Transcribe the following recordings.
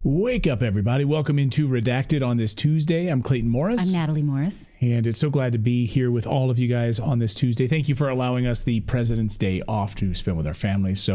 Wake up, everybody. Welcome into Redacted on this Tuesday. I'm Clayton Morris. I'm Natalie Morris. And it's so glad to be here with all of you guys on this Tuesday. Thank you for allowing us the President's Day off to spend with our families.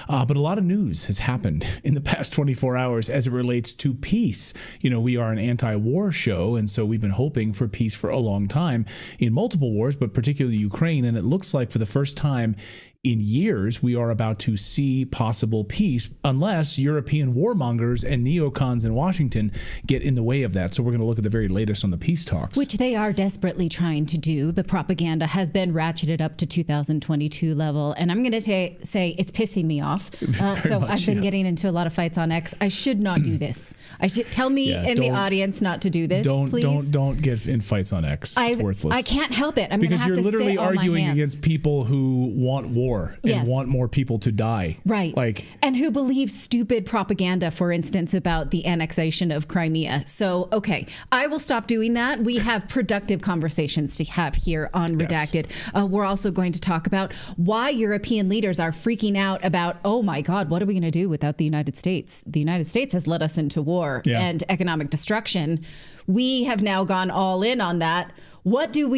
But a lot of news has happened in the past 24 hours as it relates to peace. You know, we are an anti-war show, and so we've been hoping for peace for a long time in multiple wars, but particularly Ukraine. And it looks like for the first time in years, we are about to see possible peace unless European warmongers and neocons in Washington get in the way of that. So we're going to look at the very latest on the peace talks. Which they are desperately trying to do. The propaganda has been ratcheted up to 2022 level. And I'm going to say it's pissing me off. I've been getting into a lot of fights on X. I should not do this. Tell me in the audience not to do this, please. Don't get in fights on X. It's worthless. I can't help it. I'm going to have to sit on my hands. Because you're literally arguing against people who want war. And want more people to die. Right. And who believe stupid propaganda, for instance, about the annexation of Crimea. So, okay, I will stop doing that. We have productive conversations to have here on Redacted. Yes. We're also going to talk about why European leaders are freaking out about, oh my God, what are we going to do without the United States? The United States has led us into war and economic destruction. We have now gone all in on that. What do?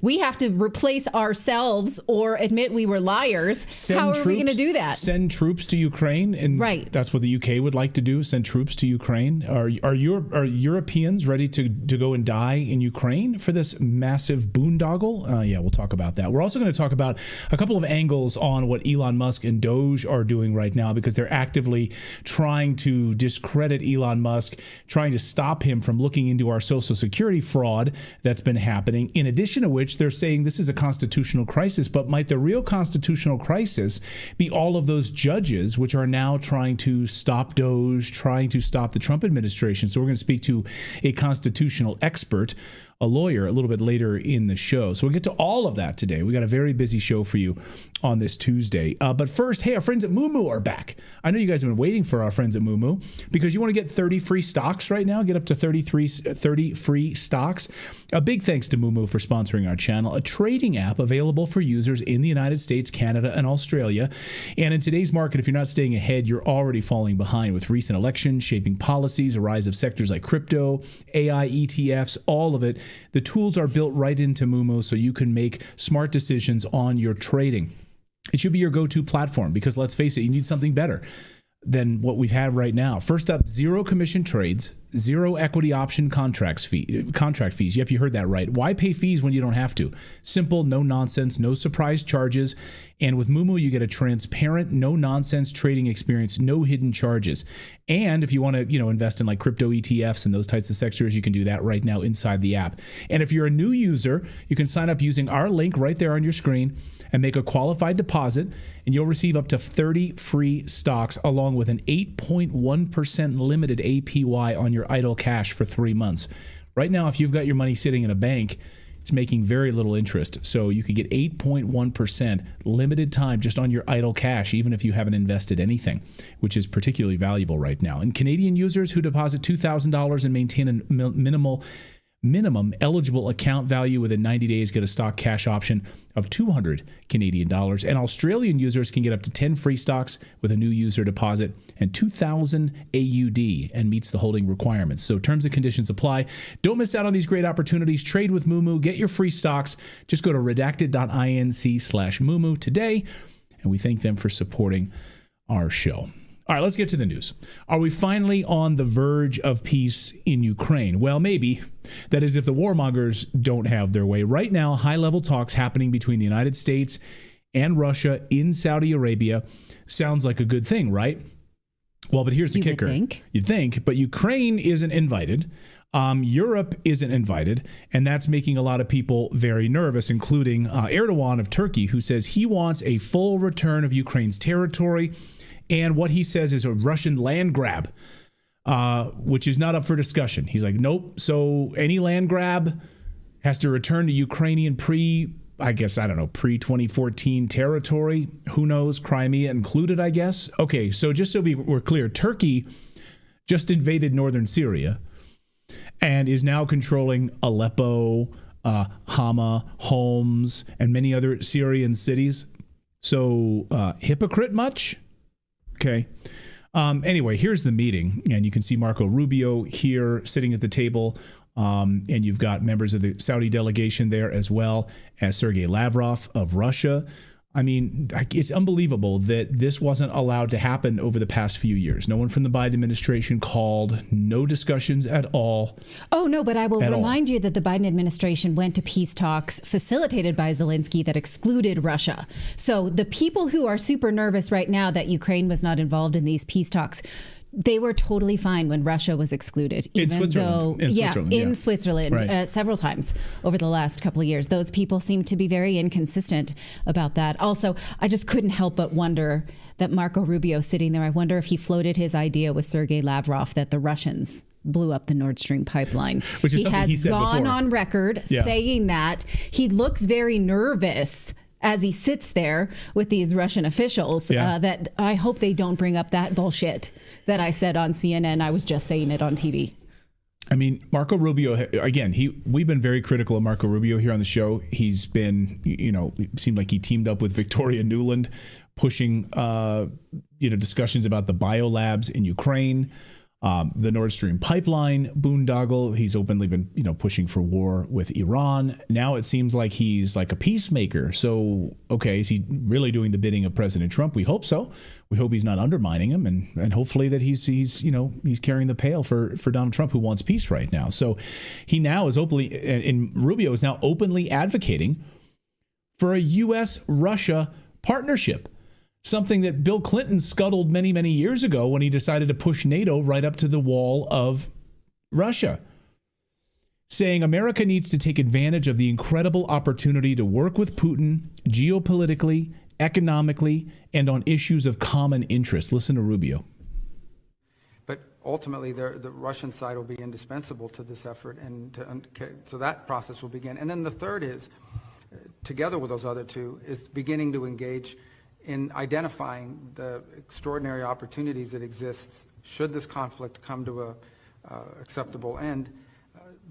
We have to replace ourselves or admit we were liars. How are we going to do that? Send troops to Ukraine, and that's what the UK would like to do. Send troops to Ukraine. Are Europeans ready to go and die in Ukraine for this massive boondoggle? We'll talk about that. We're also going to talk about a couple of angles on what Elon Musk and Doge are doing right now, because they're actively trying to discredit Elon Musk, trying to stop him from looking into our Social Security fraud that's been happening. In addition to which, they're saying this is a constitutional crisis, but might the real constitutional crisis be all of those judges which are now trying to stop Doge, trying to stop the Trump administration? So we're going to speak to a constitutional expert, a lawyer, a little bit later in the show. So we'll get to all of that today. We got a very busy show for you on this Tuesday. But first, hey, our friends at Moomoo are back. I know you guys have been waiting for our friends at Moomoo because you want to get 30 free stocks right now. Get up to 30 free stocks. A big thanks to Moomoo for sponsoring our channel, a trading app available for users in the United States, Canada, and Australia. And in today's market, if you're not staying ahead, you're already falling behind with recent elections, shaping policies, a rise of sectors like crypto, AI, ETFs, all of it. The tools are built right into Moomoo so you can make smart decisions on your trading. It should be your go-to platform because, let's face it, you need something better than what we've had right now. First up, zero commission trades, zero equity option contract fees. Yep, you heard that right. Why pay fees when you don't have to? Simple, no nonsense, no surprise charges. And with Moomoo, you get a transparent, no nonsense trading experience, no hidden charges. And if you want to, invest in like crypto ETFs and those types of sectors, you can do that right now inside the app. And if you're a new user, you can sign up using our link right there on your screen and make a qualified deposit, and you'll receive up to 30 free stocks along with an 8.1% limited APY on your idle cash for 3 months. Right now, if you've got your money sitting in a bank, it's making very little interest. So you could get 8.1% limited time just on your idle cash, even if you haven't invested anything, which is particularly valuable right now. And Canadian users who deposit $2,000 and maintain a minimum eligible account value within 90 days get a stock cash option of 200 Canadian dollars. And Australian users can get up to 10 free stocks with a new user deposit and 2,000 AUD and meets the holding requirements. So terms and conditions apply. Don't miss out on these great opportunities. Trade with Moomoo. Get your free stocks. Just go to redacted.inc/Moomoo today. And we thank them for supporting our show. All right, let's get to the news. Are we finally on the verge of peace in Ukraine? Well, maybe. That is, if the warmongers don't have their way. Right now, high-level talks happening between the United States and Russia in Saudi Arabia sounds like a good thing, right? Well, but here's the kicker. You'd think, but Ukraine isn't invited. Europe isn't invited, and that's making a lot of people very nervous, including Erdogan of Turkey, who says he wants a full return of Ukraine's territory. And what he says is a Russian land grab, which is not up for discussion. He's like, nope. So any land grab has to return to Ukrainian pre-2014 territory. Who knows? Crimea included, I guess. Okay, so just so we're clear, Turkey just invaded northern Syria and is now controlling Aleppo, Hama, Homs, and many other Syrian cities. So hypocrite much? Okay. Anyway, here's the meeting, and you can see Marco Rubio here sitting at the table, and you've got members of the Saudi delegation there as well as Sergei Lavrov of Russia. I mean, it's unbelievable that this wasn't allowed to happen over the past few years. No one from the Biden administration called, no discussions at all. Oh, no, but I will remind you that the Biden administration went to peace talks facilitated by Zelensky that excluded Russia. So the people who are super nervous right now that Ukraine was not involved in these peace talks, they were totally fine when Russia was excluded, even in Switzerland, right. Several times over the last couple of years. Those people seem to be very inconsistent about that. Also, I just couldn't help but wonder that Marco Rubio sitting there, I wonder if he floated his idea with Sergei Lavrov that the Russians blew up the Nord Stream pipeline. Which is something he said before. He has gone on record saying that. He looks very nervous as he sits there with these Russian officials, that I hope they don't bring up that bullshit that I said on CNN. I was just saying it on TV. I mean, Marco Rubio, again, we've been very critical of Marco Rubio here on the show. He's been, it seemed like he teamed up with Victoria Nuland, pushing, discussions about the biolabs in Ukraine, the Nord Stream pipeline boondoggle. He's openly been, pushing for war with Iran. Now it seems like he's like a peacemaker. So, okay, is he really doing the bidding of President Trump? We hope so. We hope he's not undermining him, and hopefully that he's carrying the pail for Donald Trump, who wants peace right now. So he now is openly, and Rubio is now openly advocating for a U.S.-Russia partnership. Something that Bill Clinton scuttled many, many years ago when he decided to push NATO right up to the wall of Russia, saying America needs to take advantage of the incredible opportunity to work with Putin geopolitically, economically, and on issues of common interest. Listen to Rubio. But ultimately, the Russian side will be indispensable to this effort, and so that process will begin. And then the third is, together with those other two, is beginning to engage in identifying the extraordinary opportunities that exist should this conflict come to a acceptable end,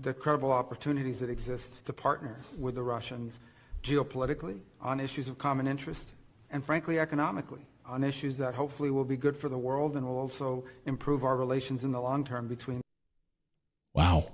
the credible opportunities that exist to partner with the Russians geopolitically on issues of common interest, and frankly economically on issues that hopefully will be good for the world and will also improve our relations in the long term between. Wow.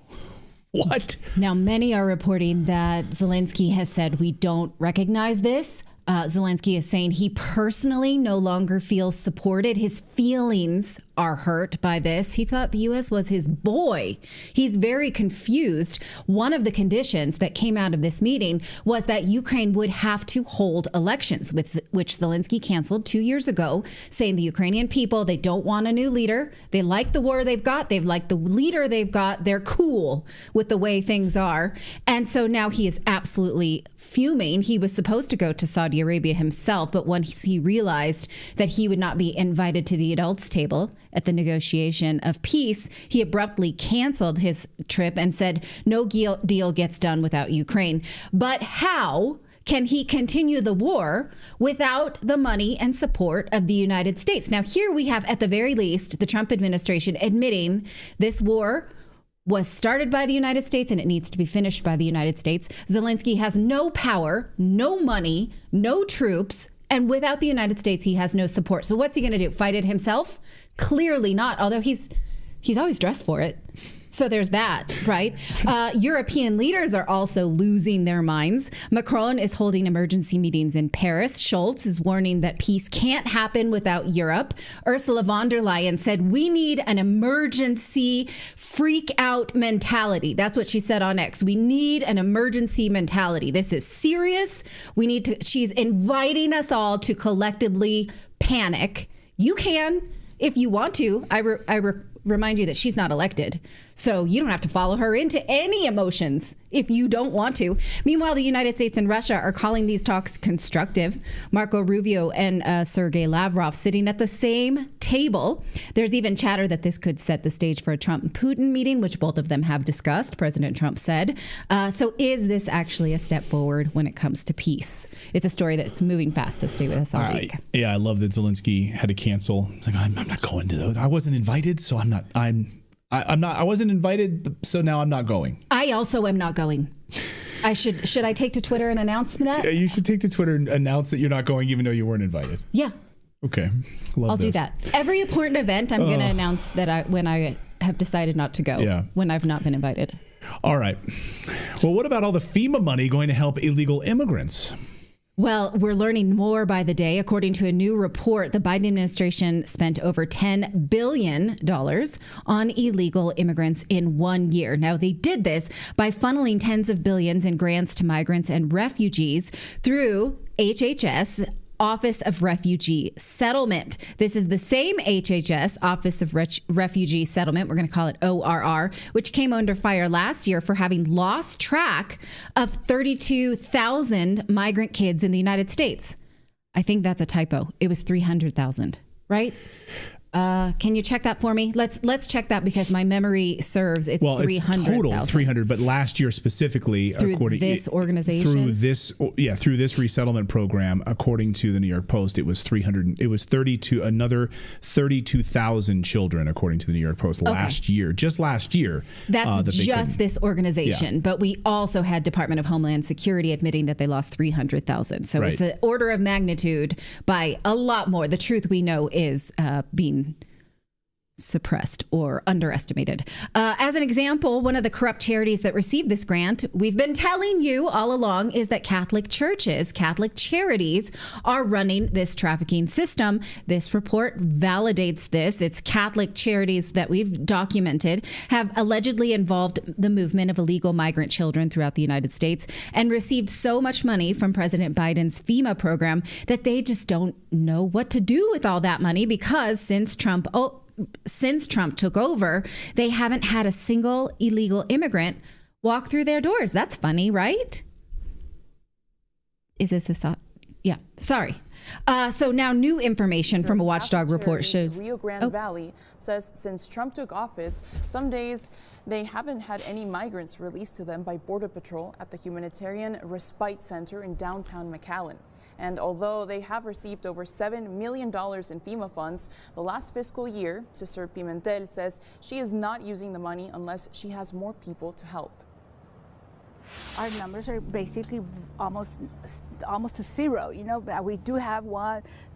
What? Now, many are reporting that Zelensky has said we don't recognize this. Zelensky is saying he personally no longer feels supported. His feelings are hurt by this. He thought the U.S. was his boy. He's very confused. One of the conditions that came out of this meeting was that Ukraine would have to hold elections, which Zelensky canceled 2 years ago, saying the Ukrainian people, they don't want a new leader. They like the war they've got. They like the leader they've got. They're cool with the way things are. And so now he is absolutely fuming. He was supposed to go to Saudi Arabia himself, but once he realized that he would not be invited to the adults table at the negotiation of peace, he abruptly canceled his trip and said no deal gets done without Ukraine. But how can he continue the war without the money and support of the United States? Now, here we have, at the very least, the Trump administration admitting this war was started by the United States and it needs to be finished by the United States. Zelensky has no power, no money, no troops, and without the United States, he has no support. So what's he going to do? Fight it himself? Clearly not, although he's always dressed for it. So there's that, right? European leaders are also losing their minds. Macron is holding emergency meetings in Paris. Scholz is warning that peace can't happen without Europe. Ursula von der Leyen said, we need an emergency freak out mentality. That's what she said on X. We need an emergency mentality. This is serious. She's inviting us all to collectively panic. You can, if you want to. I remind you that she's not elected. So you don't have to follow her into any emotions if you don't want to. Meanwhile, the United States and Russia are calling these talks constructive. Marco Rubio and Sergei Lavrov sitting at the same table. There's even chatter that this could set the stage for a Trump and Putin meeting, which both of them have discussed, President Trump said. So is this actually a step forward when it comes to peace? It's a story that's moving fast, so stay with us all week. Yeah, I love that Zelensky had to cancel. It's like, I'm not going to those. I wasn't invited, so I wasn't invited, so now I'm not going. I also am not going. Should I take to Twitter and announce that? Yeah, you should take to Twitter and announce that you're not going, even though you weren't invited. Yeah. Okay. I'll do that. Every important event, I'm going to announce that when I have decided not to go, when I've not been invited. All right. Well, what about all the FEMA money going to help illegal immigrants? Well, we're learning more by the day. According to a new report, the Biden administration spent over $10 billion on illegal immigrants in 1 year. Now, they did this by funneling tens of billions in grants to migrants and refugees through HHS, Office of Refugee Settlement. This is the same HHS, Office of Refugee Settlement, we're going to call it ORR, which came under fire last year for having lost track of 32,000 migrant kids in the United States. I think that's a typo. It was 300,000, right? Can you check that for me? Let's check that because my memory serves. It's 300,000. It's total 300, but last year specifically, according this organization, through this resettlement program, according to the New York Post, it was 300. It was 32,000 children, according to the New York Post, last year. Just last year. That's just this organization, yeah. But we also had Department of Homeland Security admitting that they lost 300,000. So right. It's an order of magnitude by a lot more. The truth we know is being suppressed or underestimated. As an example, one of the corrupt charities that received this grant, we've been telling you all along, is that Catholic churches, Catholic charities are running this trafficking system. This report validates this. It's Catholic charities that we've documented have allegedly involved the movement of illegal migrant children throughout the United States and received so much money from President Biden's FEMA program that they just don't know what to do with all that money because since Trump took over, they haven't had a single illegal immigrant walk through their doors. That's funny, right? Is this a... Yeah, sorry. So now new information from a Watchdog report shows... Rio Grande Valley says since Trump took office, some days they haven't had any migrants released to them by Border Patrol at the Humanitarian Respite Center in downtown McAllen. And although they have received over $7 million in FEMA funds the last fiscal year, Sister Pimentel says she is not using the money unless she has more people to help. Our numbers are basically almost to zero. You know, we do have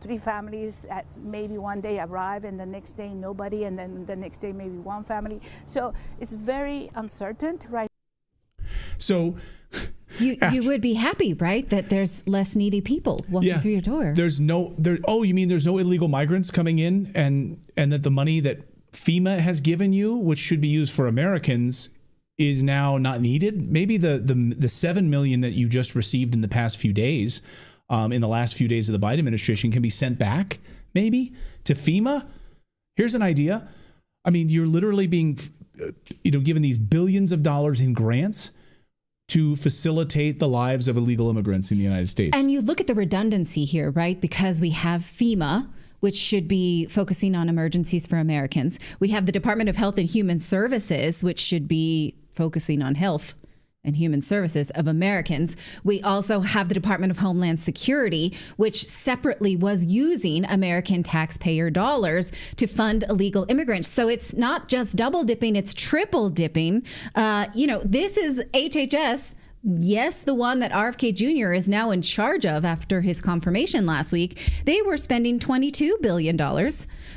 3 families that maybe one day arrive and the next day nobody, and then the next day maybe one family. So it's very uncertain right now. So you would be happy, right, that there's less needy people walking through your door. You mean there's no illegal migrants coming in, and that the money that FEMA has given you, which should be used for Americans, is now not needed? Maybe the $7 million that you just received in the past few days, in the last few days of the Biden administration, can be sent back maybe to FEMA. Here's an idea. I mean, you're literally being, given these billions of dollars in grants to facilitate the lives of illegal immigrants in the United States. And you look at the redundancy here, right? Because we have FEMA, which should be focusing on emergencies for Americans. We have the Department of Health and Human Services, which should be focusing on health and human services of Americans. We also have the Department of Homeland Security, which separately was using American taxpayer dollars to fund illegal immigrants. So it's not just double dipping, it's triple dipping. This is HHS. Yes, the one that RFK Jr. is now in charge of after his confirmation last week. They were spending $22 billion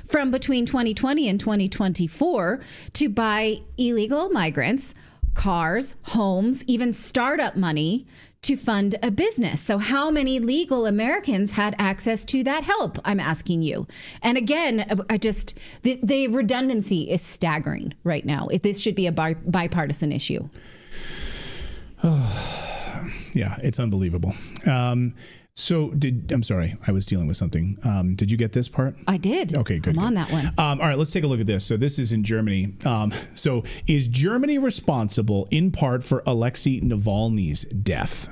from between 2020 and 2024 to buy illegal migrants, cars, homes, even startup money to fund a business. So how many legal Americans had access to that help? I'm asking you. And again, the redundancy is staggering right now. This should be a bipartisan issue. Yeah, it's unbelievable. I'm sorry, I was dealing with something. Did you get this part? I did. Okay, good. I'm on that one. All right, let's take a look at this. So this is in Germany. So is Germany responsible in part for Alexei Navalny's death?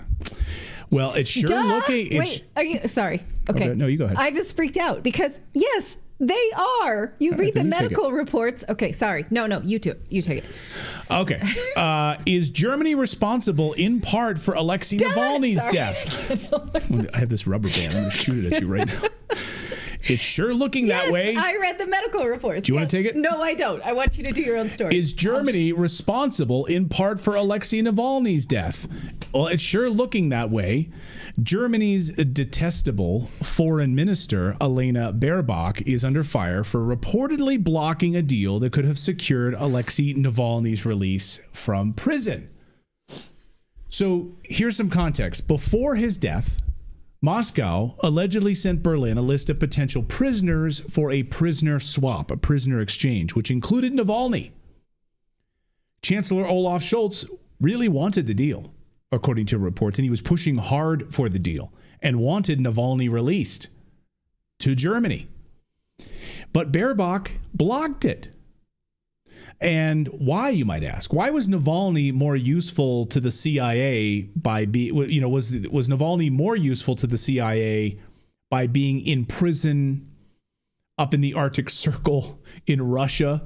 Well, it's sure looking... Wait, are you... Sorry. Okay. No, you go ahead. I just freaked out because, yes, they are. You read the medical reports. Okay, sorry. No, you take it. Okay. Is Germany responsible in part for Alexei Navalny's death? I have this rubber band. I'm going to shoot it at you right now. It's sure looking that way. I read the medical reports. Do you want to take it? No, I don't. I want you to do your own story. Is Germany responsible in part for Alexei Navalny's death? Well, it's sure looking that way. Germany's detestable foreign minister, Alena Baerbock, is under fire for reportedly blocking a deal that could have secured Alexei Navalny's release from prison. So here's some context. Before his death, Moscow allegedly sent Berlin a list of potential prisoners for a prisoner swap, a prisoner exchange, which included Navalny. Chancellor Olaf Scholz really wanted the deal, according to reports, and he was pushing hard for the deal and wanted Navalny released to Germany. But Baerbock blocked it. And why, you might ask? Why was Navalny more useful to the CIA by being, was Navalny more useful to the CIA by being in prison up in the Arctic Circle in Russia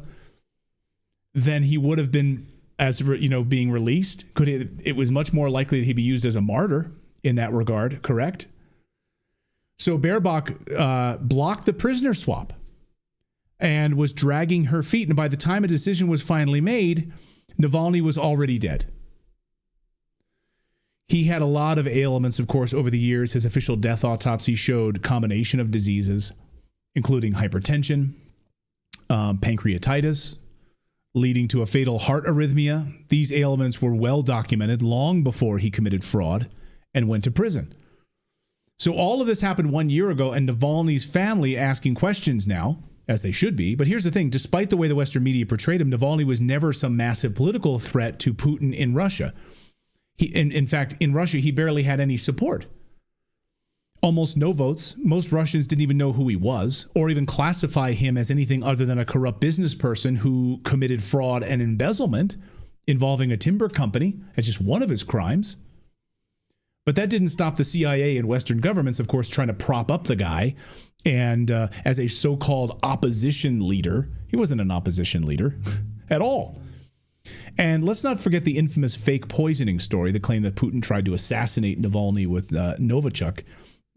than he would have been as, being released? It was much more likely that he'd be used as a martyr in that regard, correct? So Baerbock blocked the prisoner swap and was dragging her feet. And by the time a decision was finally made, Navalny was already dead. He had a lot of ailments, of course, over the years. His official death autopsy showed a combination of diseases, including hypertension, pancreatitis, leading to a fatal heart arrhythmia. These ailments were well documented long before he committed fraud and went to prison. So all of this happened 1 year ago, and Navalny's family asking questions now, as they should be. But here's the thing. Despite the way the Western media portrayed him, Navalny was never some massive political threat to Putin in Russia. In fact, in Russia, he barely had any support. Almost no votes. Most Russians didn't even know who he was or even classify him as anything other than a corrupt business person who committed fraud and embezzlement involving a timber company as just one of his crimes. But that didn't stop the CIA and Western governments, of course, trying to prop up the guy. And as a so-called opposition leader, he wasn't an opposition leader at all. And let's not forget the infamous fake poisoning story that claimed that Putin tried to assassinate Navalny with Novichok.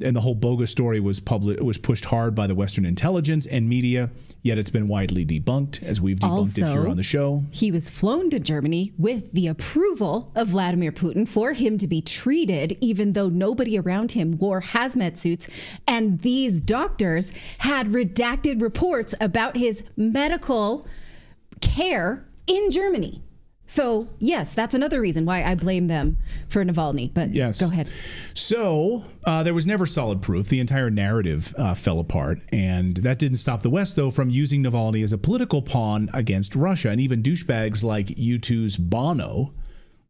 And the whole bogus story was pushed hard by the Western intelligence and media, yet it's been widely debunked, as we've debunked it here on the show. He was flown to Germany with the approval of Vladimir Putin for him to be treated, even though nobody around him wore hazmat suits. And these doctors had redacted reports about his medical care in Germany. So, yes, that's another reason why I blame them for Navalny. But yes. Go ahead. So there was never solid proof. The entire narrative fell apart. And that didn't stop the West, though, from using Navalny as a political pawn against Russia. And even douchebags like U2's Bono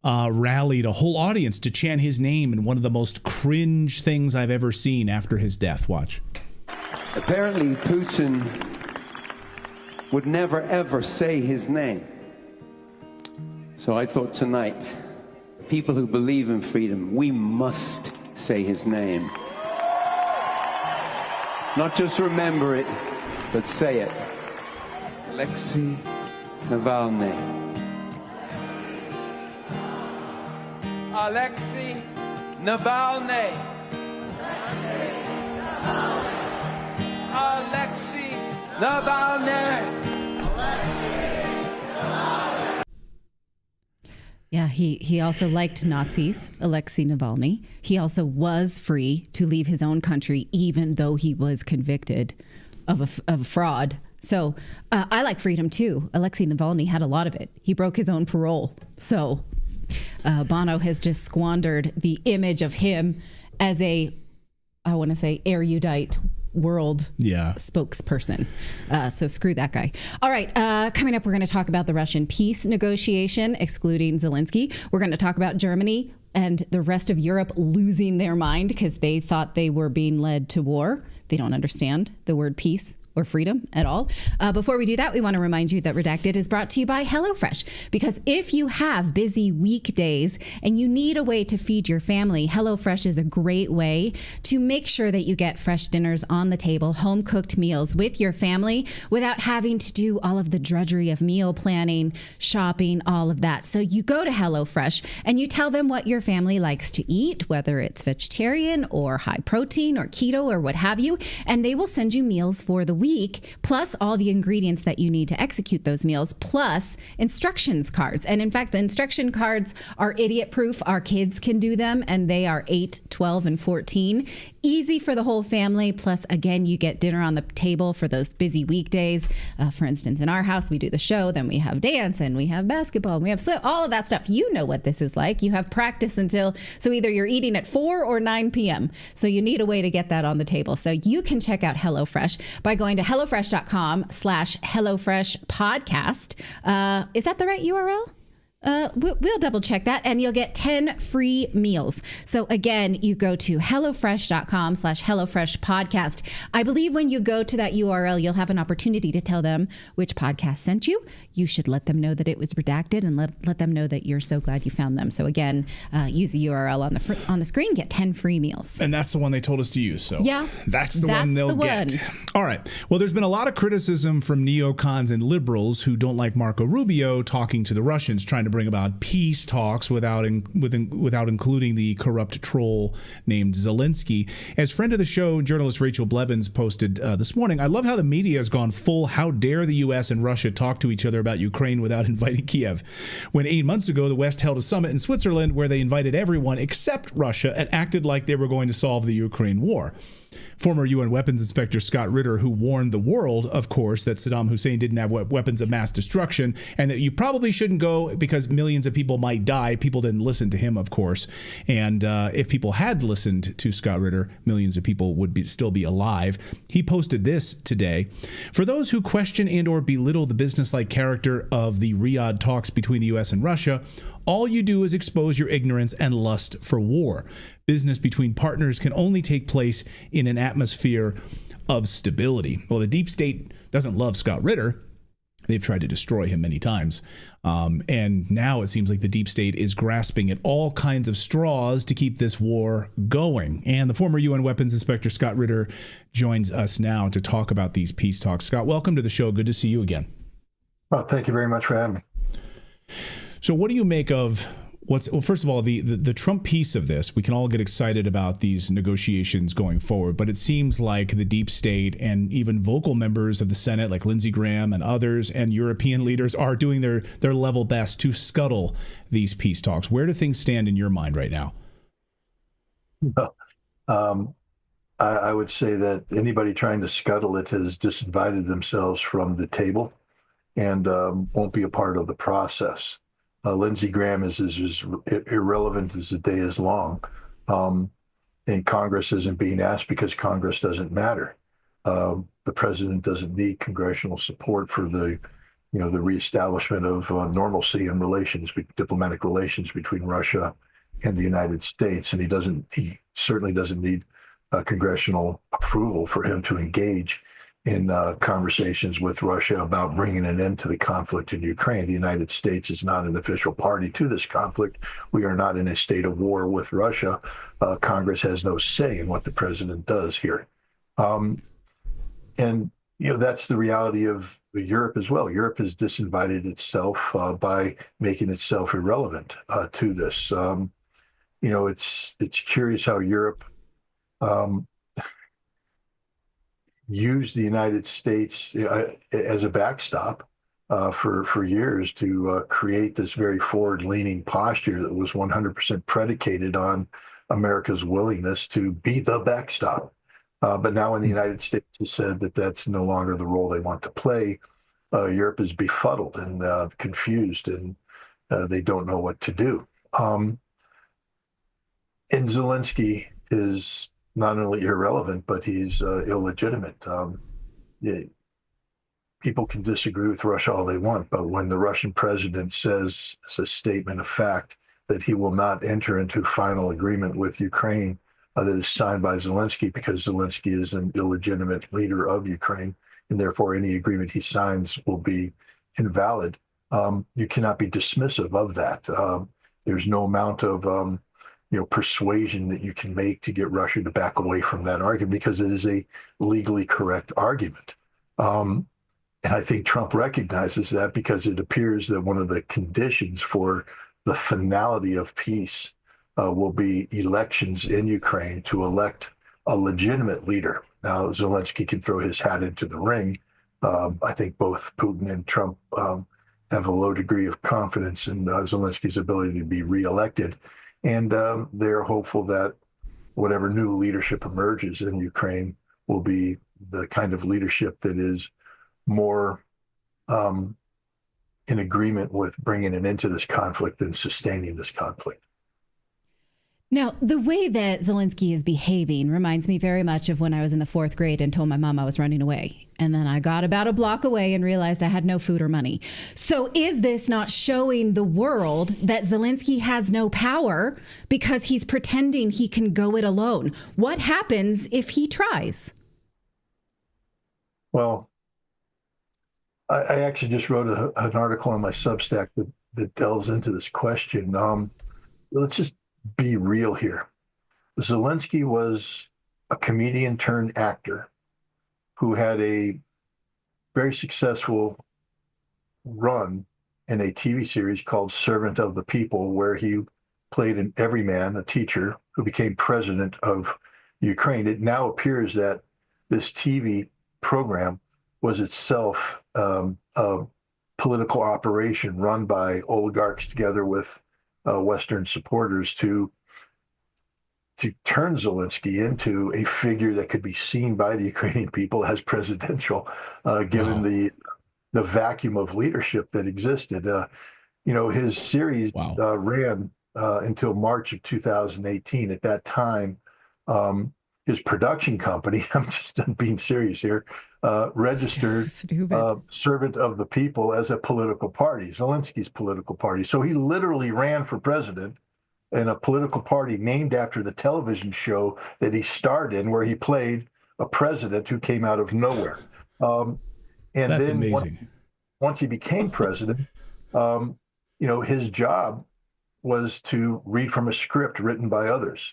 rallied a whole audience to chant his name in one of the most cringe things I've ever seen after his death. Watch. Apparently, Putin would never, ever say his name. So I thought tonight, people who believe in freedom, we must say his name. Not just remember it, but say it. Alexei Navalny. Alexei Navalny. Alexei Navalny. Yeah, he also liked Nazis, Alexei Navalny. He also was free to leave his own country, even though he was convicted of fraud. So I like freedom, too. Alexei Navalny had a lot of it. He broke his own parole. So Bono has just squandered the image of him as a, I want to say, erudite world spokesperson. So screw that guy. All right. Coming up, we're going to talk about the Russian peace negotiation, excluding Zelensky. We're going to talk about Germany and the rest of Europe losing their mind because they thought they were being led to war. They don't understand the word peace or freedom at all. Before we do that, we want to remind you that Redacted is brought to you by HelloFresh, because if you have busy weekdays and you need a way to feed your family, HelloFresh is a great way to make sure that you get fresh dinners on the table, home cooked meals with your family without having to do all of the drudgery of meal planning, shopping, all of that. So you go to HelloFresh and you tell them what your family likes to eat, whether it's vegetarian or high protein or keto or what have you, and they will send you meals for the week, plus all the ingredients that you need to execute those meals, plus instructions cards. And in fact, the instruction cards are idiot proof. Our kids can do them, and they are 8, 12, and 14. Easy for the whole family. Plus, again, you get dinner on the table for those busy weekdays. For instance, in our house, we do the show, then we have dance, and we have basketball, and we have all of that stuff. You know what this is like. You have practice so either you're eating at 4 or 9 p.m. So you need a way to get that on the table. So you can check out HelloFresh by going to HelloFresh.com/HelloFreshPodcast. Is that the right URL? We'll double check that, and you'll get 10 free meals. So again, you go to HelloFresh.com/HelloFreshPodcast. I believe when you go to that URL, you'll have an opportunity to tell them which podcast sent you. You should let them know that it was redacted, and let them know that you're so glad you found them. So again, use the URL on the screen, get 10 free meals. And that's the one they told us to use. So yeah, that's the one they'll get. All right. Well, there's been a lot of criticism from neocons and liberals who don't like Marco Rubio talking to the Russians, trying to bring about peace talks without including the corrupt troll named Zelensky. As friend of the show, journalist Rachel Blevins posted this morning, I love how the media has gone full how dare the U.S. and Russia talk to each other about Ukraine without inviting Kiev. When 8 months ago, the West held a summit in Switzerland where they invited everyone except Russia and acted like they were going to solve the Ukraine war. Former UN Weapons Inspector Scott Ritter, who warned the world, of course, that Saddam Hussein didn't have weapons of mass destruction and that you probably shouldn't go because millions of people might die. People didn't listen to him, of course. And if people had listened to Scott Ritter, millions of people would still be alive. He posted this today. For those who question and or belittle the businesslike character of the Riyadh talks between the U.S. and Russia, all you do is expose your ignorance and lust for war. Business between partners can only take place in an atmosphere of stability. Well, the deep state doesn't love Scott Ritter. They've tried to destroy him many times. And now it seems like the deep state is grasping at all kinds of straws to keep this war going. And the former UN Weapons Inspector Scott Ritter joins us now to talk about these peace talks. Scott, welcome to the show. Good to see you again. Well, thank you very much for having me. So what do you make of first of all, the Trump piece of this? We can all get excited about these negotiations going forward, but it seems like the deep state and even vocal members of the Senate, like Lindsey Graham and others, and European leaders are doing their level best to scuttle these peace talks. Where do things stand in your mind right now? Well, I would say that anybody trying to scuttle it has disinvited themselves from the table and won't be a part of the process. Lindsey Graham is as irrelevant as the day is long. And Congress isn't being asked because Congress doesn't matter. The president doesn't need congressional support for the reestablishment of normalcy in diplomatic relations between Russia and the United States. And he certainly doesn't need congressional approval for him to engage in conversations with Russia about bringing an end to the conflict in Ukraine. The United States is not an official party to this conflict. We are not in a state of war with Russia. Congress has no say in what the president does here. And that's the reality of Europe as well. Europe has disinvited itself by making itself irrelevant to this. It's curious how Europe used the United States as a backstop for years to create this very forward-leaning posture that was 100% predicated on America's willingness to be the backstop. But now when the United States has said that that's no longer the role they want to play, Europe is befuddled and confused, and they don't know what to do. And Zelensky is not only irrelevant, but he's illegitimate. People can disagree with Russia all they want, but when the Russian president says as a statement of fact that he will not enter into final agreement with Ukraine that is signed by Zelensky because Zelensky is an illegitimate leader of Ukraine, and therefore any agreement he signs will be invalid. You cannot be dismissive of that. There's no amount of persuasion that you can make to get Russia to back away from that argument, because it is a legally correct argument. And I think Trump recognizes that, because it appears that one of the conditions for the finality of peace will be elections in Ukraine to elect a legitimate leader. Now, Zelensky can throw his hat into the ring. I think both Putin and Trump have a low degree of confidence in Zelensky's ability to be reelected. And they're hopeful that whatever new leadership emerges in Ukraine will be the kind of leadership that is more in agreement with bringing an end to this conflict than sustaining this conflict. Now, the way that Zelensky is behaving reminds me very much of when I was in the 4th grade and told my mom I was running away. And then I got about a block away and realized I had no food or money. So is this not showing the world that Zelensky has no power because he's pretending he can go it alone? What happens if he tries? Well, I actually just wrote an article on my Substack that delves into this question. Let's just be real here. Zelensky was a comedian turned actor who had a very successful run in a TV series called Servant of the People, where he played an everyman, a teacher who became president of Ukraine. It now appears that this TV program was itself a political operation run by oligarchs together with Western supporters to turn Zelensky into a figure that could be seen by the Ukrainian people as presidential, given the vacuum of leadership that existed. His series ran until March of 2018. At that time, his production company, I'm just being serious here, registered Servant of the People as a political party, Zelensky's political party. So he literally ran for president in a political party named after the television show that he starred in, where he played a president who came out of nowhere. And that's then amazing. Once he became president, his job was to read from a script written by others.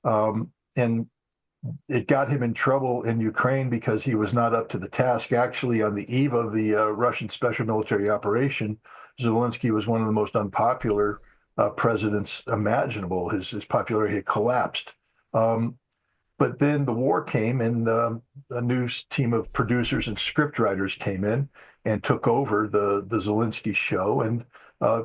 And it got him in trouble in Ukraine because he was not up to the task. Actually, on the eve of the Russian special military operation, Zelensky was one of the most unpopular presidents imaginable. His popularity had collapsed. But then the war came, and a new team of producers and scriptwriters came in and took over the Zelensky show and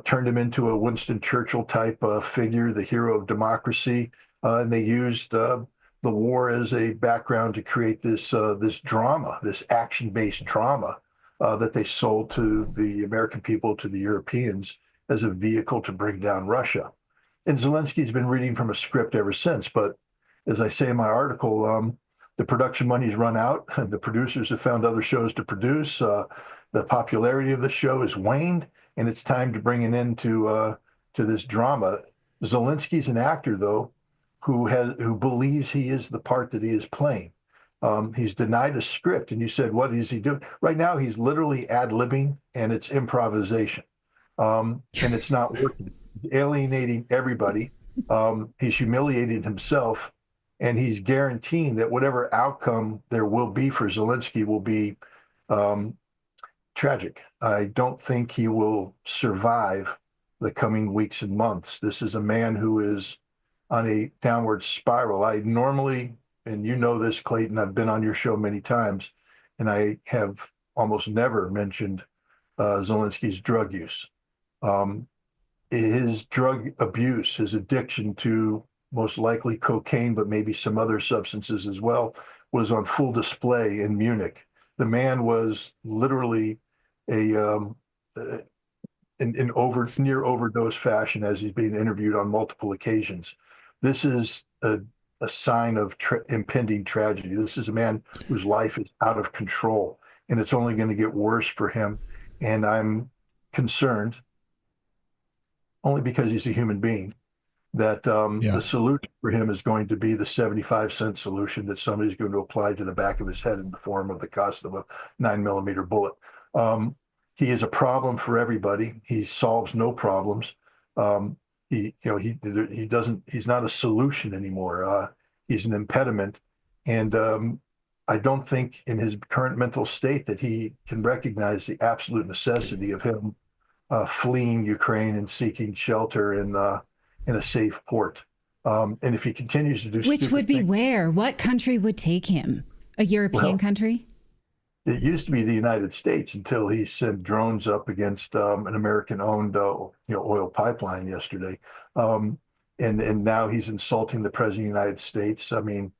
turned him into a Winston Churchill type figure, the hero of democracy. And they used the war as a background to create this drama, this action-based drama that they sold to the American people, to the Europeans, as a vehicle to bring down Russia. And Zelensky's been reading from a script ever since. But as I say in my article, the production money's run out. The producers have found other shows to produce. The popularity of the show has waned, and it's time to bring an end to this drama. Zelensky's an actor, though, who believes he is the part that he is playing. He's denied a script, and you said, what is he doing? Right now, he's literally ad-libbing, and it's improvisation. And it's not working. He's alienating everybody. He's humiliating himself, and he's guaranteeing that whatever outcome there will be for Zelensky will be tragic. I don't think he will survive the coming weeks and months. This is a man who is on a downward spiral. I normally, and you know this, Clayton, I've been on your show many times, and I have almost never mentioned Zelensky's drug use. His drug abuse, his addiction to most likely cocaine, but maybe some other substances as well, was on full display in Munich. The man was literally in near overdose fashion as he's being interviewed on multiple occasions. This is a sign of impending tragedy. This is a man whose life is out of control, and it's only going to get worse for him. And I'm concerned, only because he's a human being, that the solution for him is going to be the 75-cent solution that somebody's going to apply to the back of his head in the form of the cost of a 9mm bullet. He is a problem for everybody. He solves no problems. He's not a solution anymore. He's an impediment. And I don't think in his current mental state that he can recognize the absolute necessity of him fleeing Ukraine and seeking shelter in a safe port. And if he continues to do Which would be where? What country would take him? A European country? It used to be the United States until he sent drones up against an American-owned oil pipeline yesterday. And now he's insulting the President of the United States. I mean,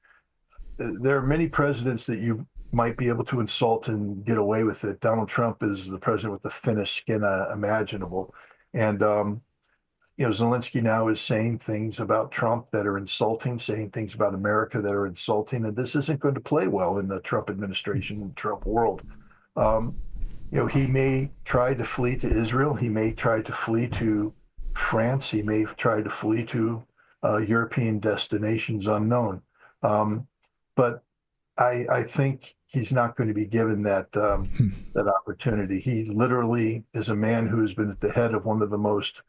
there are many presidents that you might be able to insult and get away with it. Donald Trump is the president with the thinnest skin imaginable. And Zelensky now is saying things about Trump that are insulting, saying things about America that are insulting, and this isn't going to play well in the Trump administration and Trump world. He may try to flee to Israel. He may try to flee to France. He may try to flee to European destinations unknown. But I think he's not going to be given that that opportunity. He literally is a man who has been at the head of one of the most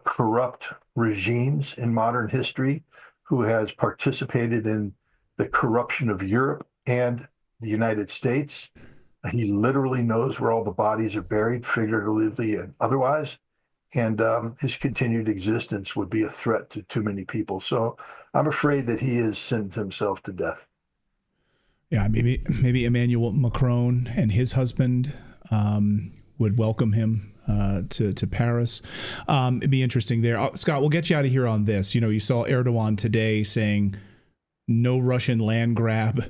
corrupt regimes in modern history, who has participated in the corruption of Europe and the United States. He literally knows where all the bodies are buried, figuratively and otherwise. And his continued existence would be a threat to too many people. So I'm afraid that he has sentenced himself to death. Yeah, maybe Emmanuel Macron and his husband would welcome him to Paris. It'd be interesting there. Scott, we'll get you out of here on this. You saw Erdogan today saying no Russian land grab,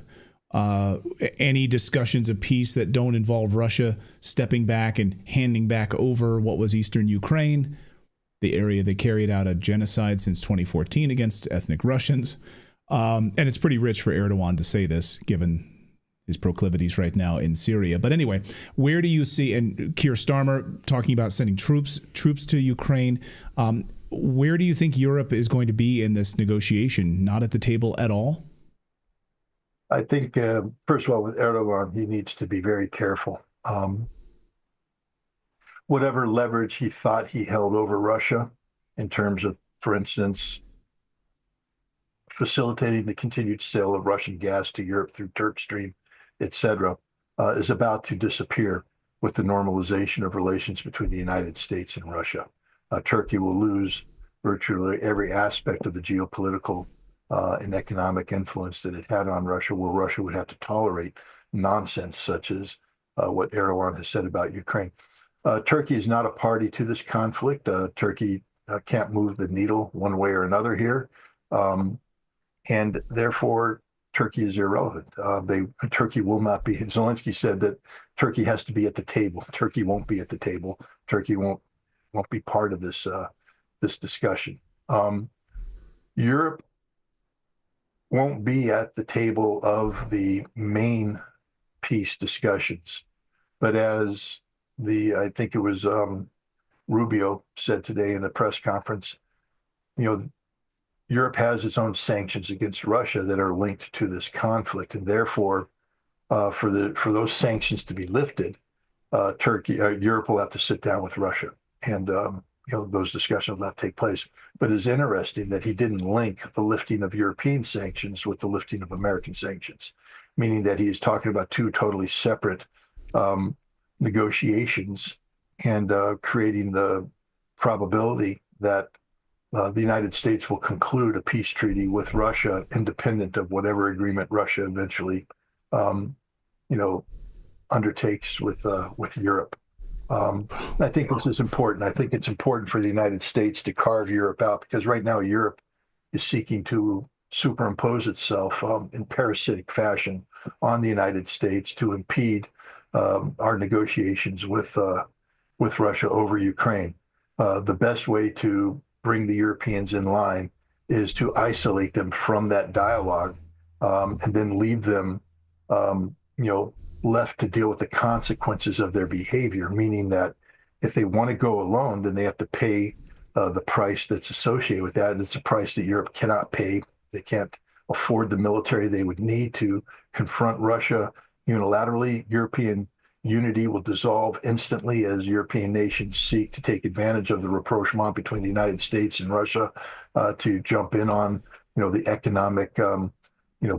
any discussions of peace that don't involve Russia stepping back and handing back over what was Eastern Ukraine, the area that carried out a genocide since 2014 against ethnic Russians. And it's pretty rich for Erdogan to say this, given his proclivities right now in Syria. But anyway, where do you see, and Keir Starmer talking about sending troops to Ukraine, where do you think Europe is going to be in this negotiation? Not at the table at all? I think, first of all, with Erdogan, he needs to be very careful. Whatever leverage he thought he held over Russia in terms of, for instance, facilitating the continued sale of Russian gas to Europe through Turk Stream, et cetera, is about to disappear with the normalization of relations between the United States and Russia. Turkey will lose virtually every aspect of the geopolitical and economic influence that it had on Russia, where Russia would have to tolerate nonsense such as what Erdogan has said about Ukraine. Turkey is not a party to this conflict. Turkey can't move the needle one way or another here. And therefore, Turkey is irrelevant. Turkey will not be. Zelensky said that Turkey has to be at the table. Turkey won't be at the table. Turkey won't be part of this discussion. Europe won't be at the table of the main peace discussions, but as I think it was Rubio said today in a press conference, Europe has its own sanctions against Russia that are linked to this conflict, and therefore, for those sanctions to be lifted, Europe will have to sit down with Russia, and those discussions will have to take place. But it's interesting that he didn't link the lifting of European sanctions with the lifting of American sanctions, meaning that he is talking about two totally separate negotiations and creating the probability that the United States will conclude a peace treaty with Russia, independent of whatever agreement Russia eventually, undertakes with Europe. I think this is important. I think it's important for the United States to carve Europe out, because right now Europe is seeking to superimpose itself in parasitic fashion on the United States to impede our negotiations with Russia over Ukraine. The best way to bring the Europeans in line is to isolate them from that dialogue, and then leave them, left to deal with the consequences of their behavior, meaning that if they want to go alone, then they have to pay the price that's associated with that. And it's a price that Europe cannot pay. They can't afford the military they would need to confront Russia unilaterally. European unity will dissolve instantly as European nations seek to take advantage of the rapprochement between the United States and Russia to jump in on, the economic,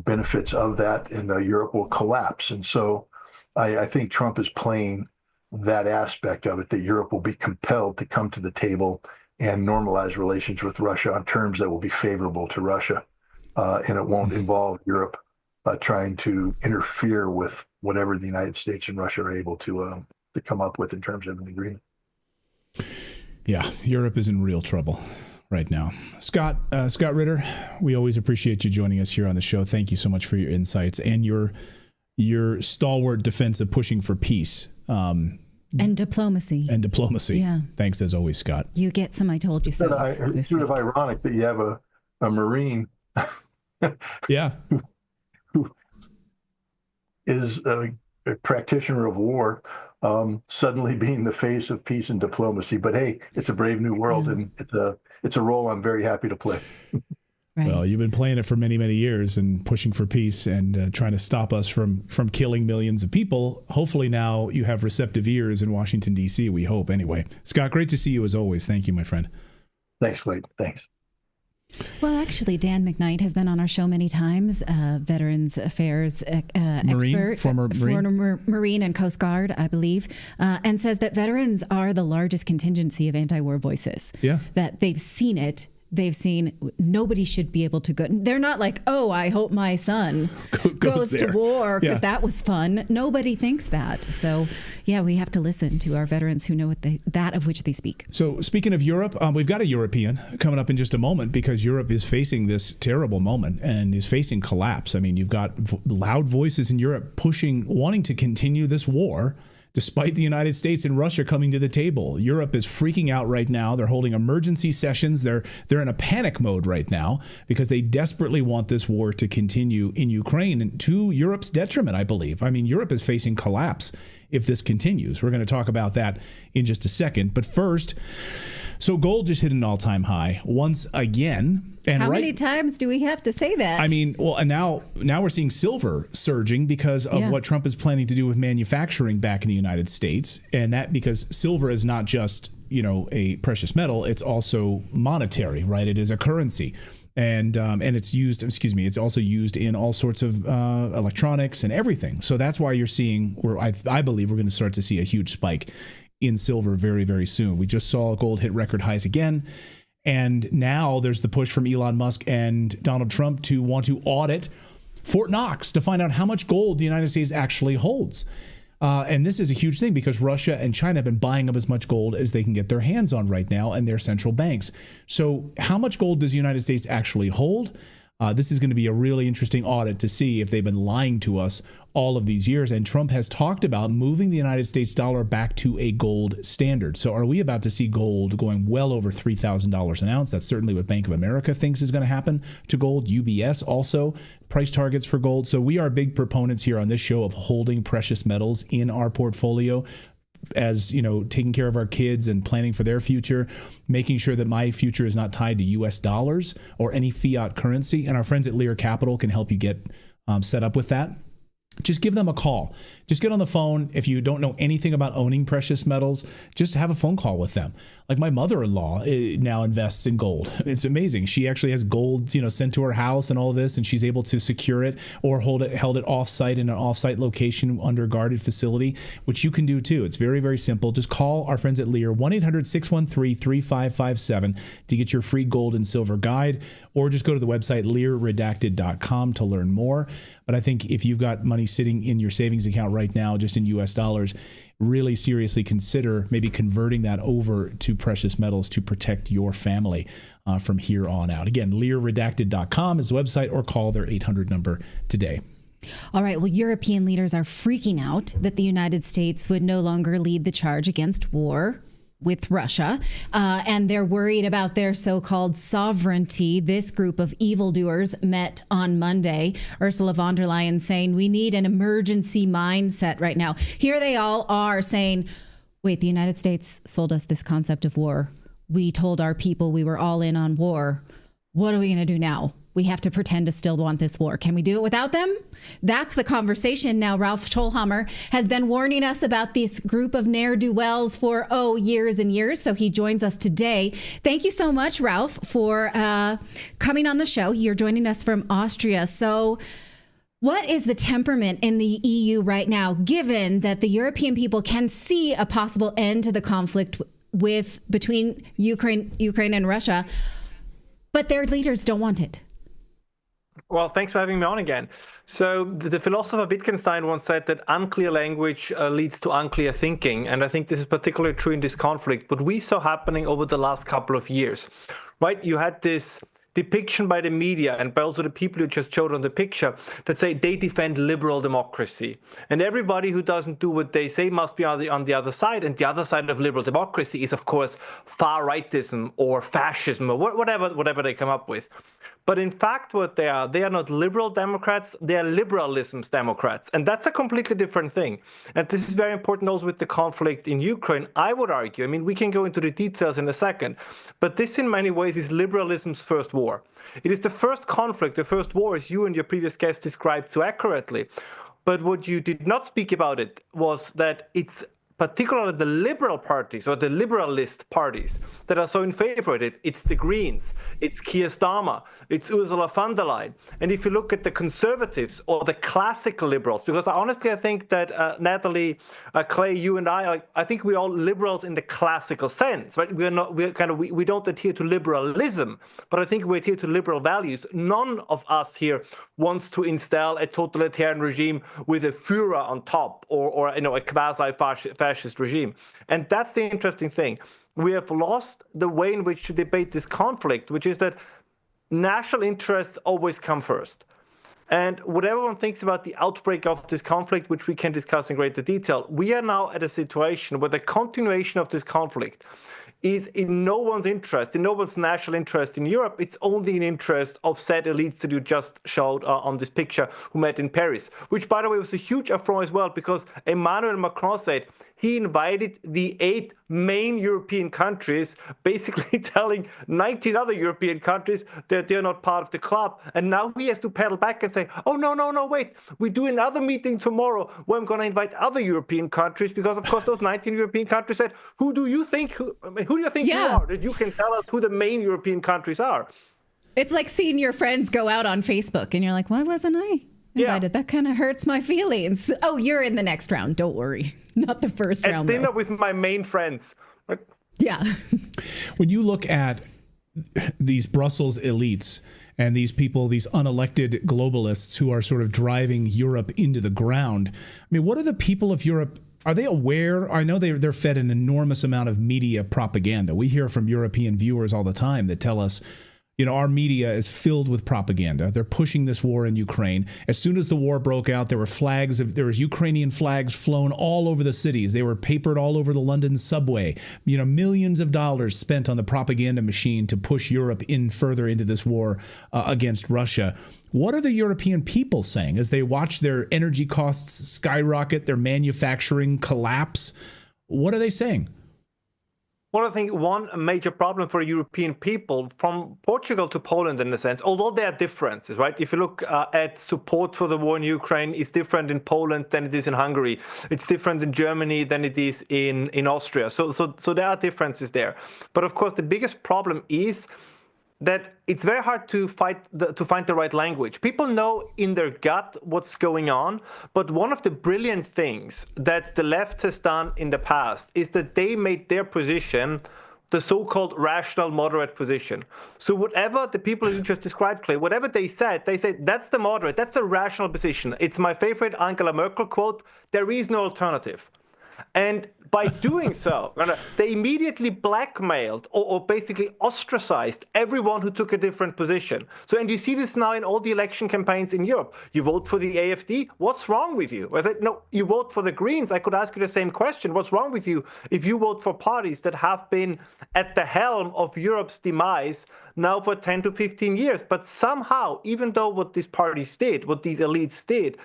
benefits of that, and Europe will collapse. And so I think Trump is playing that aspect of it, that Europe will be compelled to come to the table and normalize relations with Russia on terms that will be favorable to Russia. And it won't involve Europe trying to interfere with whatever the United States and Russia are able to come up with in terms of an agreement. Yeah, Europe is in real trouble right now. Scott Ritter, we always appreciate you joining us here on the show. Thank you so much for your insights and your stalwart defense of pushing for peace. And diplomacy. Yeah. Thanks as always, Scott. You get some I told you so. It's sort of ironic that you have a Marine yeah, who is a practitioner of war, suddenly being the face of peace and diplomacy. But hey, it's a brave new world, and it's a role I'm very happy to play. Right. Well, you've been playing it for many, many years and pushing for peace and trying to stop us from killing millions of people. Hopefully now you have receptive ears in Washington, D.C., we hope. Anyway, Scott, great to see you as always. Thank you, my friend. Thanks, Slade. Thanks. Well, actually, Dan McKnight has been on our show many times, Veterans Affairs expert, former Marine and Coast Guard, I believe, and says that veterans are the largest contingency of anti-war voices. Yeah. That they've seen it. They've seen nobody should be able to go. They're not like, oh, I hope my son goes to war because that was fun. Nobody thinks that. So, yeah, we have to listen to our veterans who know that of which they speak. So speaking of Europe, we've got a European coming up in just a moment because Europe is facing this terrible moment and is facing collapse. I mean, you've got loud voices in Europe wanting to continue this war, despite the United States and Russia coming to the table. Europe is freaking out right now. They're holding emergency sessions. They're in a panic mode right now because they desperately want this war to continue in Ukraine, and to Europe's detriment, I believe. I mean, Europe is facing collapse if this continues. We're going to talk about that in just a second. But first, so gold just hit an all-time high once again. And how many times do we have to say that? I mean, well, and now we're seeing silver surging because of what Trump is planning to do with manufacturing back in the United States. And that because silver is not just, a precious metal, it's also monetary, right? It is a currency. And it's used, it's also used in all sorts of electronics and everything. So that's why you're seeing, I believe we're going to start to see a huge spike in silver very, very soon. We just saw gold hit record highs again. And now there's the push from Elon Musk and Donald Trump to want to audit Fort Knox to find out how much gold the United States actually holds. And this is a huge thing because Russia and China have been buying up as much gold as they can get their hands on right now and their central banks. So how much gold does the United States actually hold? This is going to be a really interesting audit to see if they've been lying to us all of these years. And Trump has talked about moving the United States dollar back to a gold standard. So are we about to see gold going well over $3,000 an ounce? That's certainly what Bank of America thinks is going to happen to gold. UBS also price targets for gold. So we are big proponents here on this show of holding precious metals in our portfolio, as taking care of our kids and planning for their future, making sure that my future is not tied to US dollars or any fiat currency. And our friends at Lear Capital can help you get set up with that. Just give them a call. Just get on the phone. If you don't know anything about owning precious metals, just have a phone call with them. Like my mother-in-law now invests in gold. It's amazing. She actually has gold, sent to her house and all of this, and she's able to secure it or held it offsite in an offsite location under a guarded facility, which you can do too. It's very, very simple. Just call our friends at Lear, 1-800-613-3557 to get your free gold and silver guide, or just go to the website learredacted.com to learn more. But I think if you've got money sitting in your savings account right now, just in US dollars, really seriously consider maybe converting that over to precious metals to protect your family from here on out. Again, learredacted.com is the website, or call their 800 number today. All right. Well, European leaders are freaking out that the United States would no longer lead the charge against war with Russia, and they're worried about their so-called sovereignty. This group of evildoers met on Monday. Ursula von der Leyen saying we need an emergency mindset right now. Here they all are saying, wait, the United States sold us this concept of war. we told our people we were all in on war. What are we going to do now? We have to pretend to still want this war. Can we do it without them? That's the conversation now. Ralph Tolhammer has been warning us about this group of ne'er-do-wells for, years and years. So he joins us today. Thank you so much, Ralph, for coming on the show. You're joining us from Austria. So what is the temperament in the EU right now, given that the European people can see a possible end to the conflict between Ukraine and Russia, but their leaders don't want it? Well, thanks for having me on again. So the philosopher Wittgenstein once said that unclear language leads to unclear thinking. And I think this is particularly true in this conflict. What we saw happening over the last couple of years, right? You had this depiction by the media and by also the people you just showed on the picture that say they defend liberal democracy. And everybody who doesn't do what they say must be on the other side. And the other side of liberal democracy is, of course, far-rightism or fascism or whatever they come up with. But in fact, what they are not liberal Democrats, they are liberalism's Democrats. And that's a completely different thing. And this is very important also with the conflict in Ukraine. I would argue, I mean, we can go into the details in a second, but this in many ways is liberalism's first war. It is the first conflict, the first war, as you and your previous guest described so accurately. But what you did not speak about it was that it's particularly the liberal parties or the liberalist parties that are so in favor of it. It's the Greens, it's Keir Starmer, it's Ursula von der Leyen. And if you look at the conservatives or the classical liberals, because honestly, I think that Natalie, Clay, you and I think we're all liberals in the classical sense, right? We don't adhere to liberalism, but I think we adhere to liberal values. None of us here wants to install a totalitarian regime with a Führer on top or a quasi-fascist regime. And that's the interesting thing. We have lost the way in which to debate this conflict, which is that national interests always come first. And whatever one thinks about the outbreak of this conflict, which we can discuss in greater detail, we are now at a situation where the continuation of this conflict is in no one's interest, in no one's national interest in Europe. It's only in interest of said elites that you just showed on this picture who met in Paris, which, by the way, was a huge affront as well, because Emmanuel Macron said he invited the 8 main European countries, basically telling 19 other European countries that they're not part of the club. And now he has to pedal back and say, oh, no, wait, we do another meeting tomorrow where I'm going to invite other European countries, because, of course, those 19 European countries said, who do you think you are, that you can tell us who the main European countries are? It's like seeing your friends go out on Facebook and you're like, why wasn't I invited? That kind of hurts my feelings. Oh, you're in the next round. Don't worry. Not the first round. Dinner though. With my main friends. Yeah. When you look at these Brussels elites and these people, these unelected globalists who are sort of driving Europe into the ground, I mean, what are the people of Europe? Are they aware? I know they're fed an enormous amount of media propaganda. We hear from European viewers all the time that tell us, our media is filled with propaganda. They're pushing this war in Ukraine. As soon as the war broke out, there was Ukrainian flags flown all over the cities. They were papered all over the London subway. Millions of dollars spent on the propaganda machine to push Europe in further into this war against Russia. What are the European people saying as they watch their energy costs skyrocket, their manufacturing collapse? What are they saying? Well, I think one major problem for European people, from Portugal to Poland in a sense, although there are differences, right? If you look at support for the war in Ukraine, it's different in Poland than it is in Hungary. It's different in Germany than it is in Austria. So there are differences there. But of course, the biggest problem is that it's very hard to find the right language. People know in their gut what's going on, but one of the brilliant things that the left has done in the past is that they made their position the so-called rational moderate position. So whatever the people you just described, Clay, whatever they said that's the moderate, that's the rational position. It's my favorite Angela Merkel quote, there is no alternative. And by doing so, they immediately blackmailed or basically ostracized everyone who took a different position. So, and you see this now in all the election campaigns in Europe. You vote for the AfD, what's wrong with you? I said, no, you vote for the Greens. I could ask you the same question. What's wrong with you if you vote for parties that have been at the helm of Europe's demise now for 10 to 15 years? But somehow, even though what these parties did, what these elites did,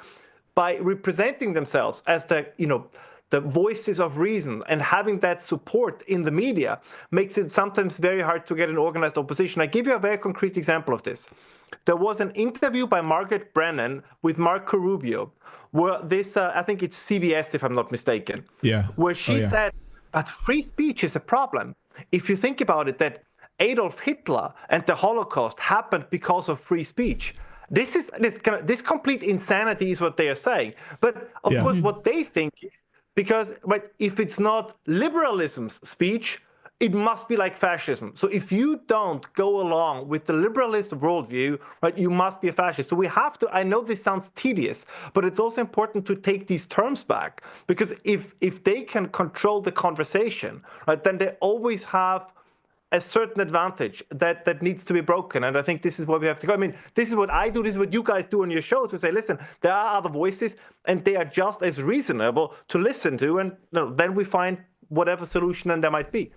by representing themselves as the the voices of reason, and having that support in the media makes it sometimes very hard to get an organized opposition. I give you a very concrete example of this. There was an interview by Margaret Brennan with Marco Rubio, where this, I think it's CBS if I'm not mistaken, where she said, but free speech is a problem. If you think about it, that Adolf Hitler and the Holocaust happened because of free speech. This complete insanity is what they are saying. But of course, what they think is, because if it's not liberalism's speech, it must be like fascism. So if you don't go along with the liberalist worldview, right, you must be a fascist. So we have to, I know this sounds tedious, but it's also important to take these terms back, because if they can control the conversation, right, then they always have a certain advantage that needs to be broken. And I think this is where we have to go. I mean, this is what I do, this is what you guys do on your show, to say, listen, there are other voices and they are just as reasonable to listen to, and then we find whatever solution then there might be.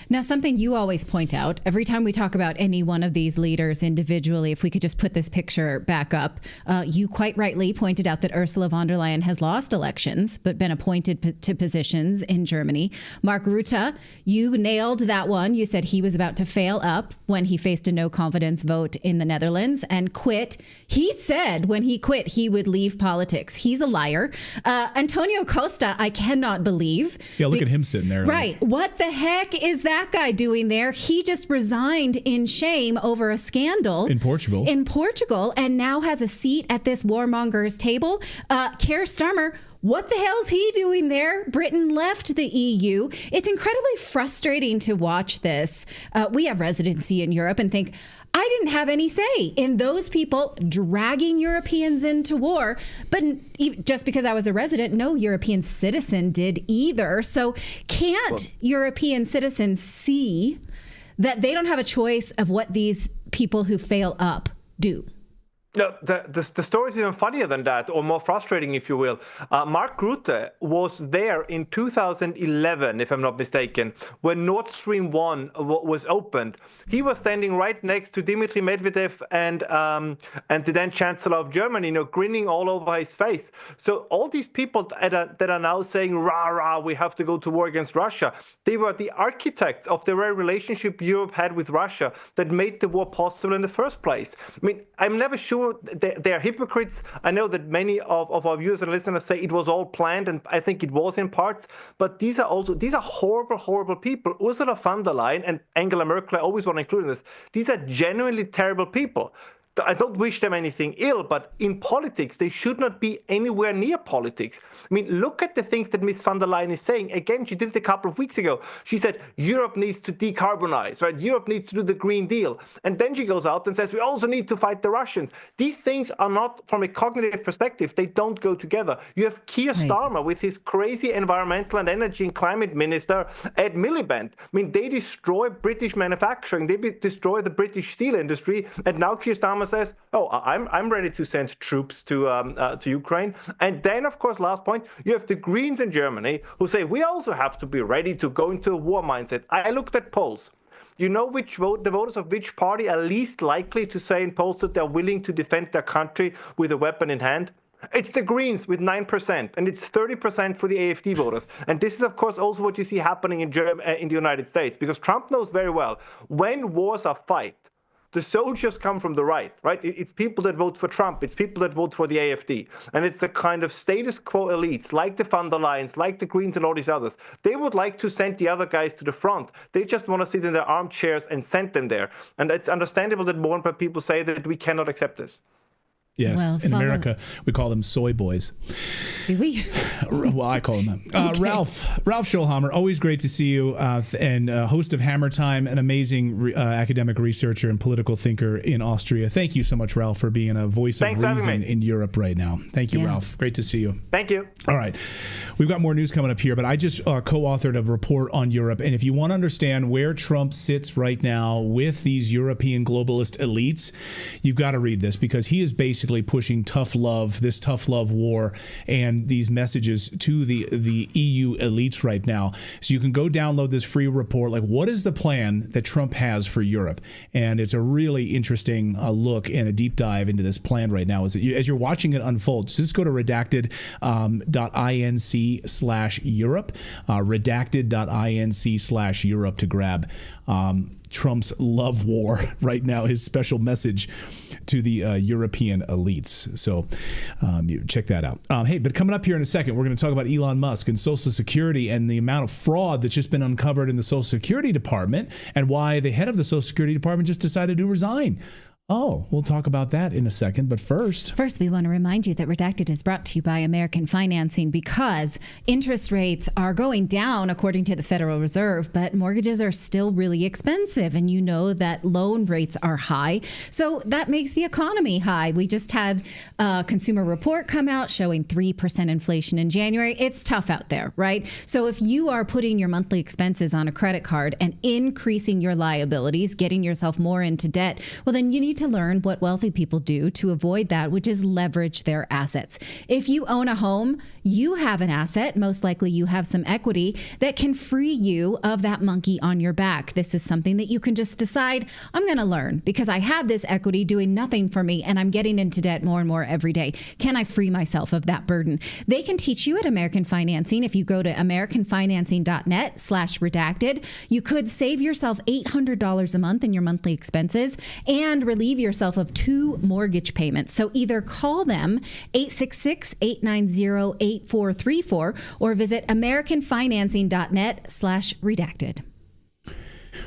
Now, something you always point out every time we talk about any one of these leaders individually, if we could just put this picture back up, you quite rightly pointed out that Ursula von der Leyen has lost elections, but been appointed to positions in Germany. Mark Rutte, you nailed that one. You said he was about to fail up when he faced a no confidence vote in the Netherlands and quit. He said when he quit, he would leave politics. He's a liar. Antonio Costa, I cannot believe. Yeah, look at him sitting there. Right. What the heck is that guy doing there? He just resigned in shame over a scandal in Portugal, and now has a seat at this warmongers table. Keir Starmer, what the hell is he doing there? Britain left the EU. It's incredibly frustrating to watch this. We have residency in Europe and think, I didn't have any say in those people dragging Europeans into war. But just because I was a resident, no European citizen did either. So can't European citizens see that they don't have a choice of what these people who fail up do? No, the story is even funnier than that, or more frustrating, if you will. Mark Rutte was there in 2011, if I'm not mistaken, when Nord Stream 1 was opened. He was standing right next to Dmitry Medvedev and the then Chancellor of Germany, grinning all over his face. So all these people that are now saying, rah, rah, we have to go to war against Russia, they were the architects of the very relationship Europe had with Russia that made the war possible in the first place. I mean, I'm never sure they're hypocrites. I know that many of our viewers and listeners say it was all planned, and I think it was in parts, but these are horrible, horrible people. Ursula von der Leyen and Angela Merkel, I always want to include in this, these are genuinely terrible people. I don't wish them anything ill, but in politics, they should not be anywhere near politics. I mean, look at the things that Ms. von der Leyen is saying. Again, she did it a couple of weeks ago. She said, Europe needs to decarbonize, right? Europe needs to do the Green Deal. And then she goes out and says, we also need to fight the Russians. These things are not, from a cognitive perspective, they don't go together. You have Keir Starmer with his crazy environmental and energy and climate minister, Ed Miliband. I mean, they destroy British manufacturing. They destroy the British steel industry. And now Keir Starmer says, oh, I'm ready to send troops to Ukraine. And then, of course, last point, you have the Greens in Germany who say we also have to be ready to go into a war mindset. I looked at polls. You know the voters of which party are least likely to say in polls that they're willing to defend their country with a weapon in hand? It's the Greens with 9%, and it's 30% for the AfD voters. And this is, of course, also what you see happening in the United States, because Trump knows very well when wars are fought, the soldiers come from the right? It's people that vote for Trump. It's people that vote for the AfD. And it's the kind of status quo elites, like the von der Leyens, like the Greens and all these others. They would like to send the other guys to the front. They just want to sit in their armchairs and send them there. And it's understandable that more and more people say that we cannot accept this. Yes, well, in America, we call them soy boys. Do we? Well, I call them that. Okay. Ralph Schulhammer, always great to see you, and host of Hammer Time, an amazing academic researcher and political thinker in Austria. Thank you so much, Ralph, for being a voice of reason in Europe right now. Thank you, Ralph. Great to see you. Thank you. All right. We've got more news coming up here, but I just co-authored a report on Europe, and if you want to understand where Trump sits right now with these European globalist elites, you've got to read this, because he is basically basically pushing this tough love war and these messages to the EU elites right now. So you can go download this free report. Like, what is the plan that Trump has for Europe? And it's a really interesting look and a deep dive into this plan right now. As you're watching it unfold, just go to redacted.inc/Europe, redacted.inc/Europe to grab Trump's love war right now, his special message to the European elites. So check that out. Hey, but coming up here in a second, we're going to talk about Elon Musk and Social Security and the amount of fraud that's just been uncovered in the Social Security Department and why the head of the Social Security Department just decided to resign. Oh, we'll talk about that in a second. But first, we want to remind you that Redacted is brought to you by American Financing because interest rates are going down according to the Federal Reserve, but mortgages are still really expensive. And you know that loan rates are high. So that makes the economy high. We just had a consumer report come out showing 3% inflation in January. It's tough out there, right? So if you are putting your monthly expenses on a credit card and increasing your liabilities, getting yourself more into debt, well, then you need to learn what wealthy people do to avoid that, which is leverage their assets. If you own a home, you have an asset. Most likely you have some equity that can free you of that monkey on your back. This is something that you can just decide, I'm going to learn because I have this equity doing nothing for me and I'm getting into debt more and more every day. Can I free myself of that burden? They can teach you at American Financing. If you go to americanfinancing.net/redacted, you could save yourself $800 a month in your monthly expenses and relieve yourself of 2 mortgage payments. So either call them 866-890-8434 or visit americanfinancing.net/redacted.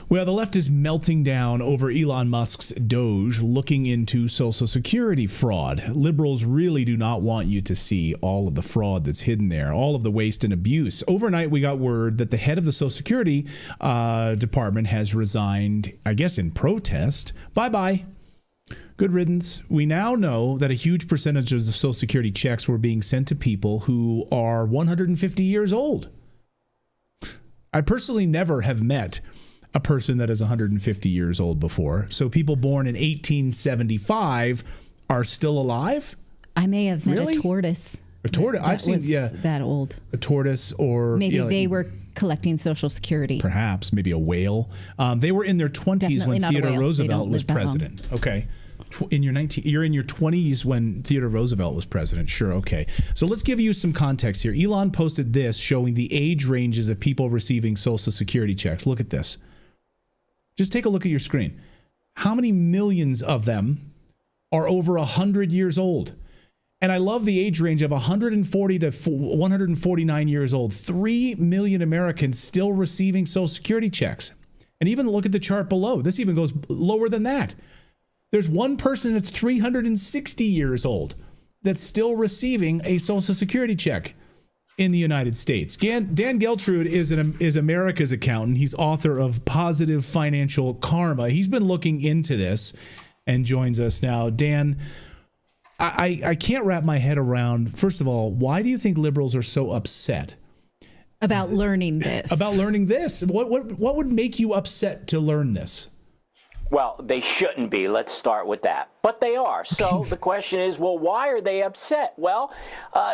Well, the left is melting down over Elon Musk's Doge looking into Social Security fraud. Liberals really do not want you to see all of the fraud that's hidden there, all of the waste and abuse. Overnight, we got word that the head of the Social Security Department has resigned, I guess in protest. Bye-bye. Good riddance. We now know that a huge percentage of the Social Security checks were being sent to people who are 150 years old. I personally never have met a person that is 150 years old before. So people born in 1875 are still alive? I may have met a tortoise. A tortoise? I've seen, that old. A tortoise or... Maybe they were collecting Social Security. Perhaps. Maybe a whale. They were in their 20s when Theodore Roosevelt was president. Okay. You're in your 20s when Theodore Roosevelt was president. Sure, okay. So let's give you some context here. Elon posted this showing the age ranges of people receiving Social Security checks. Look at this. Just take a look at your screen. How many millions of them are over 100 years old? And I love the age range of 140 to 149 years old. 3 million Americans still receiving Social Security checks. And even look at the chart below. This even goes lower than that. There's one person that's 360 years old that's still receiving a Social Security check in the United States. Dan Geltrude is America's accountant. He's author of Positive Financial Karma. He's been looking into this and joins us now. Dan, I can't wrap my head around, first of all, why do you think liberals are so upset about learning this? What would make you upset to learn this? Well, they shouldn't be. Let's start with that. But they are. So the question is, well, why are they upset? Well,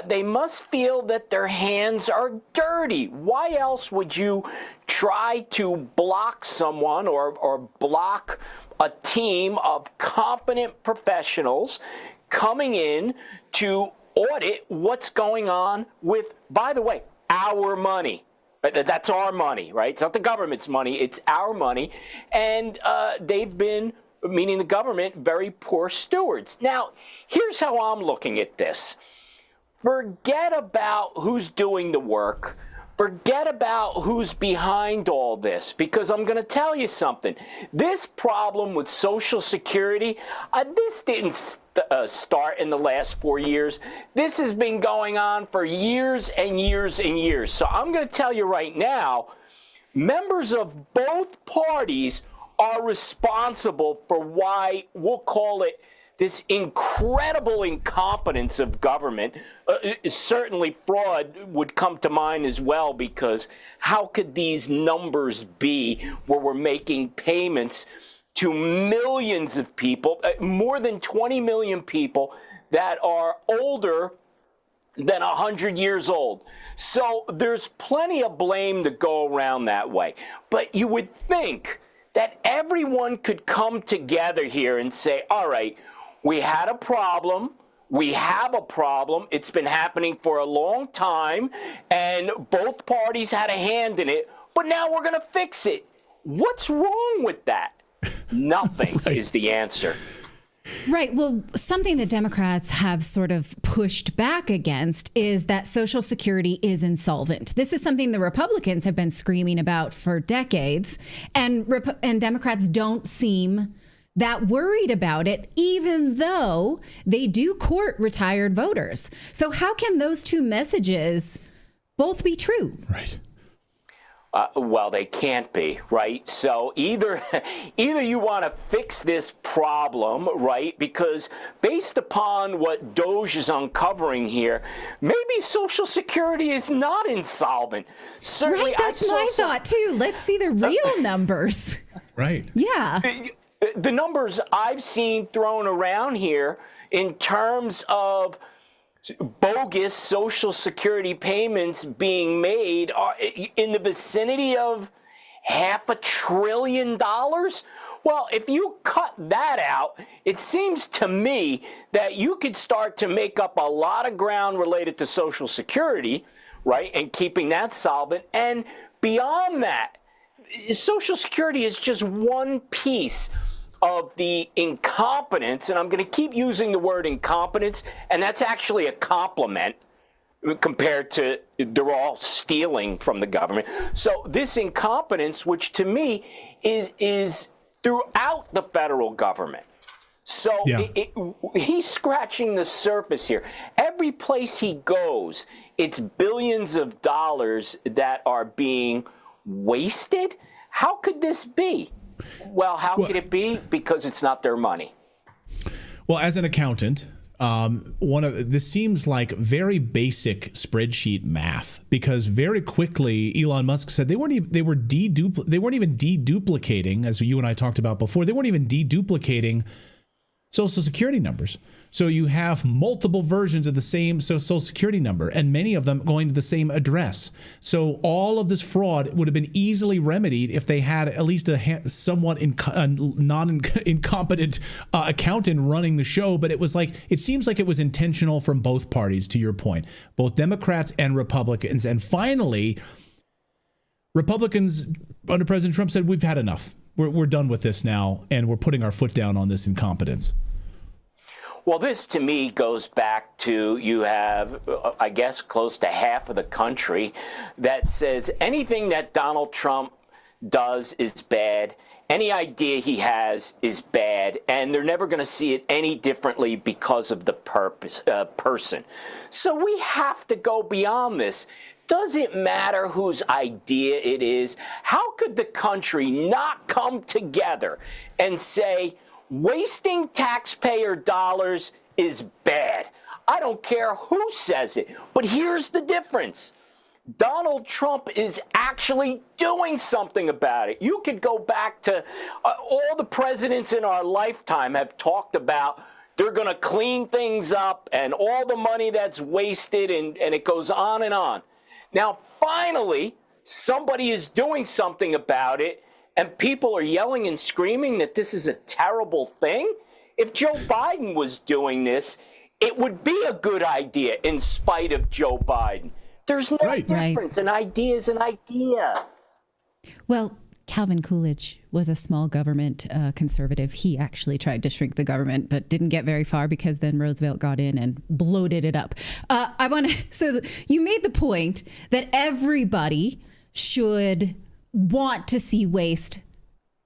they must feel that their hands are dirty. Why else would you try to block someone or block a team of competent professionals coming in to audit what's going on with, by the way, our money? That's our money, right? It's not the government's money. It's our money. And they've been, meaning the government, very poor stewards. Now, here's how I'm looking at this. Forget about who's doing the work. Forget about who's behind all this, because I'm going to tell you something. This problem with Social Security, this didn't start in the last 4 years. This has been going on for years and years and years. So I'm going to tell you right now, members of both parties are responsible for why, we'll call it, this incredible incompetence of government. Certainly fraud would come to mind as well, because how could these numbers be where we're making payments to millions of people, more than 20 million people that are older than 100 years old. So there's plenty of blame to go around that way. But you would think that everyone could come together here and say, all right, we had a problem. We have a problem. It's been happening for a long time, and both parties had a hand in it, but now we're going to fix it. What's wrong with that? Nothing is the answer. Right. Well, something that Democrats have sort of pushed back against is that Social Security is insolvent. This is something the Republicans have been screaming about for decades, and Democrats don't seem that worried about it, even though they do court retired voters. So how can those two messages both be true? Right. Well, they can't be, right? So either you want to fix this problem, right? Because based upon what Doge is uncovering here, maybe Social Security is not insolvent. Certainly, right, that's my thought too. Let's see the real numbers. Right. Yeah. The numbers I've seen thrown around here in terms of bogus Social Security payments being made are in the vicinity of $500 billion. Well, if you cut that out, it seems to me that you could start to make up a lot of ground related to Social Security, right, and keeping that solvent. And beyond that, Social Security is just one piece of the incompetence, and I'm going to keep using the word incompetence, and that's actually a compliment compared to they're all stealing from the government. So this incompetence, which to me is throughout the federal government. So he's scratching the surface here. Every place he goes, it's billions of dollars that are being wasted. How could this be? Well, how could it be? Because it's not their money. Well, as an accountant, this seems like very basic spreadsheet math, because very quickly Elon Musk said they weren't even deduplicating, as you and I talked about before. They weren't even deduplicating Social Security numbers. So you have multiple versions of the same Social Security number, and many of them going to the same address. So all of this fraud would have been easily remedied if they had at least a somewhat non-incompetent accountant running the show. But it seems like it was intentional from both parties, to your point, both Democrats and Republicans. And finally, Republicans under President Trump said, we've had enough. We're done with this now, and we're putting our foot down on this incompetence. Well, this to me goes back to you have, I guess, close to half of the country that says anything that Donald Trump does is bad. Any idea he has is bad, and they're never going to see it any differently because of the person. So we have to go beyond this. Does it matter whose idea it is? How could the country not come together and say, wasting taxpayer dollars is bad? I don't care who says it, but here's the difference. Donald Trump is actually doing something about it. You could go back to all the presidents in our lifetime have talked about they're going to clean things up and all the money that's wasted, and it goes on and on. Now, finally, somebody is doing something about it, and people are yelling and screaming that this is a terrible thing. If Joe Biden was doing this, it would be a good idea in spite of Joe Biden. There's no difference. An idea is an idea. Well, Calvin Coolidge was a small government conservative. He actually tried to shrink the government, but didn't get very far because then Roosevelt got in and bloated it up. So you made the point that everybody should want to see waste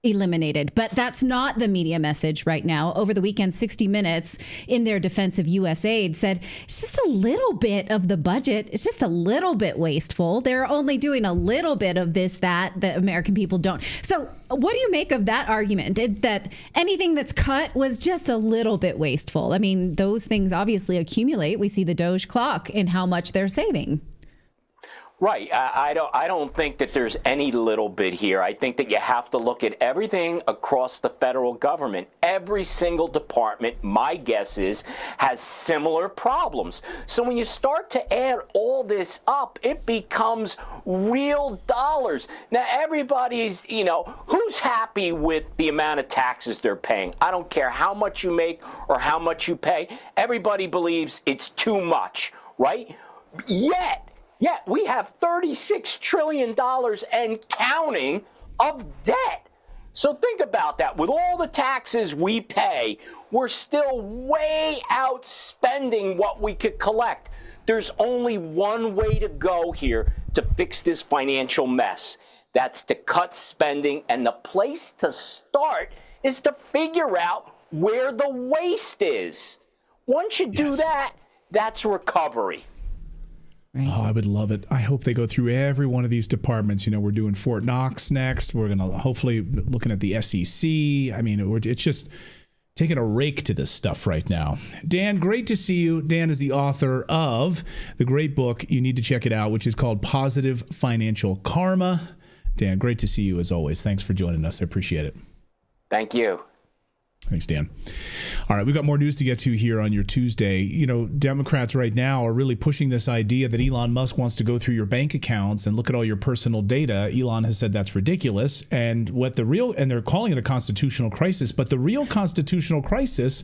eliminated, but that's not the media message right now. Over the weekend, 60 Minutes, in their defense of U.S. aid, said it's just a little bit of the budget. It's just a little bit wasteful. They're only doing a little bit of this, that the American people don't. So what do you make of that argument, that anything that's cut was just a little bit wasteful? I mean, those things obviously accumulate. We see the Doge clock in how much they're saving. Right. I don't think that there's any little bit here. I think that you have to look at everything across the federal government. Every single department, my guess is, has similar problems. So when you start to add all this up, it becomes real dollars. Now, everybody's, who's happy with the amount of taxes they're paying? I don't care how much you make or how much you pay. Everybody believes it's too much, right? Yet we have $36 trillion and counting of debt. So think about that. With all the taxes we pay, we're still way outspending what we could collect. There's only one way to go here to fix this financial mess. That's to cut spending. And the place to start is to figure out where the waste is. Once you do that, that's recovery. Right. Oh, I would love it. I hope they go through every one of these departments. We're doing Fort Knox next. We're going to hopefully looking at the SEC. I mean, it's just taking a rake to this stuff right now. Dan, great to see you. Dan is the author of the great book. You need to check it out, which is called Positive Financial Karma. Dan, great to see you as always. Thanks for joining us. I appreciate it. Thank you. Thanks, Dan. All right, we've got more news to get to here on your Tuesday. Democrats right now are really pushing this idea that Elon Musk wants to go through your bank accounts and look at all your personal data. Elon has said that's ridiculous, and they're calling it a constitutional crisis. But the real constitutional crisis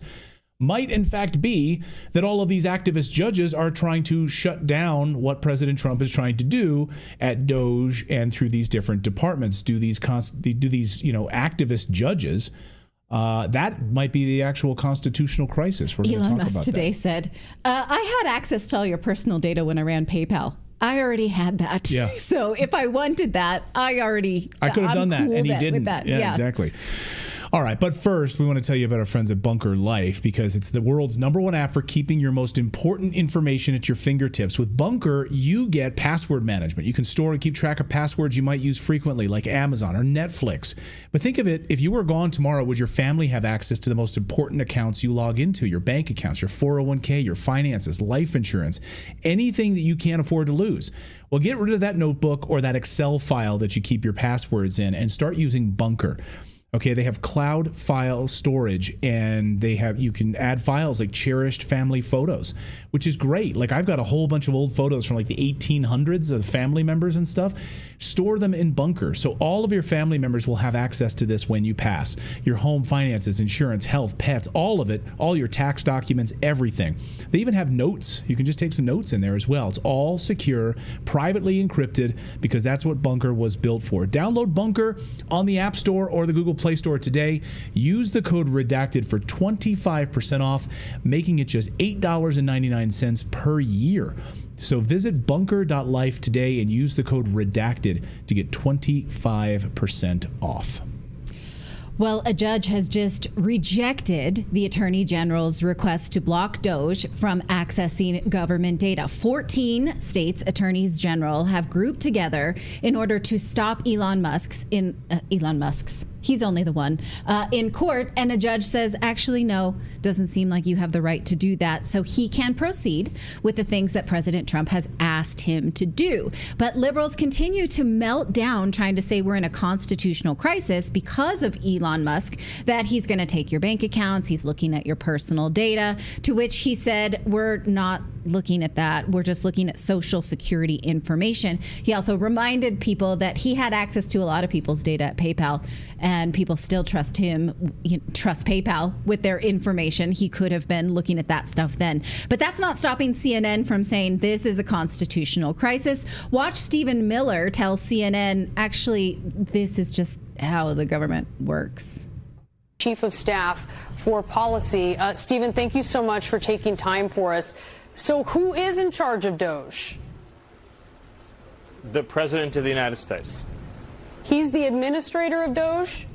might in fact be that all of these activist judges are trying to shut down what President Trump is trying to do at Doge and through these different departments. Do these activist judges? That might be the actual constitutional crisis. We're going to talk Elon Musk about today that. said, I had access to all your personal data when I ran PayPal. I already had that. Yeah. So if I wanted that, I could have done that, cool and he didn't. With that. Yeah, exactly. All right, but first, we want to tell you about our friends at Bunker Life because it's the world's #1 app for keeping your most important information at your fingertips. With Bunker, you get password management. You can store and keep track of passwords you might use frequently, like Amazon or Netflix. But think of it, if you were gone tomorrow, would your family have access to the most important accounts you log into? Your bank accounts, your 401k, your finances, life insurance, anything that you can't afford to lose. Well, get rid of that notebook or that Excel file that you keep your passwords in and start using Bunker. Okay, they have cloud file storage, and you can add files like cherished family photos, which is great. Like, I've got a whole bunch of old photos from like the 1800s of family members and stuff. Store them in Bunker, so all of your family members will have access to this when you pass. Your home finances, insurance, health, pets, all of it, all your tax documents, everything. They even have notes. You can just take some notes in there as well. It's all secure, privately encrypted, because that's what Bunker was built for. Download Bunker on the App Store or the Google Play Store today. Use the code Redacted for 25% off, making it just $8.99 per year. So visit bunker.life today and use the code Redacted to get 25% off. Well, a judge has just rejected the Attorney General's request to block Doge from accessing government data. 14 states' attorneys general have grouped together in order to stop Elon Musk's. He's only the one in court, and a judge says, actually, no, doesn't seem like you have the right to do that. So he can proceed with the things that President Trump has asked him to do. But liberals continue to melt down, trying to say we're in a constitutional crisis because of Elon Musk, that he's going to take your bank accounts. He's looking at your personal data, to which he said, we're not looking at that. We're just looking at Social Security information. He also reminded people that he had access to a lot of people's data at PayPal, and people still trust PayPal with their information. He could have been looking at that stuff then. But that's not stopping CNN from saying this is a constitutional crisis. Watch Stephen Miller tell CNN, actually, this is just how the government works. Chief of Staff for Policy. Stephen, thank you so much for taking time for us. So who is in charge of Doge? The President of the United States. He's the administrator of Doge?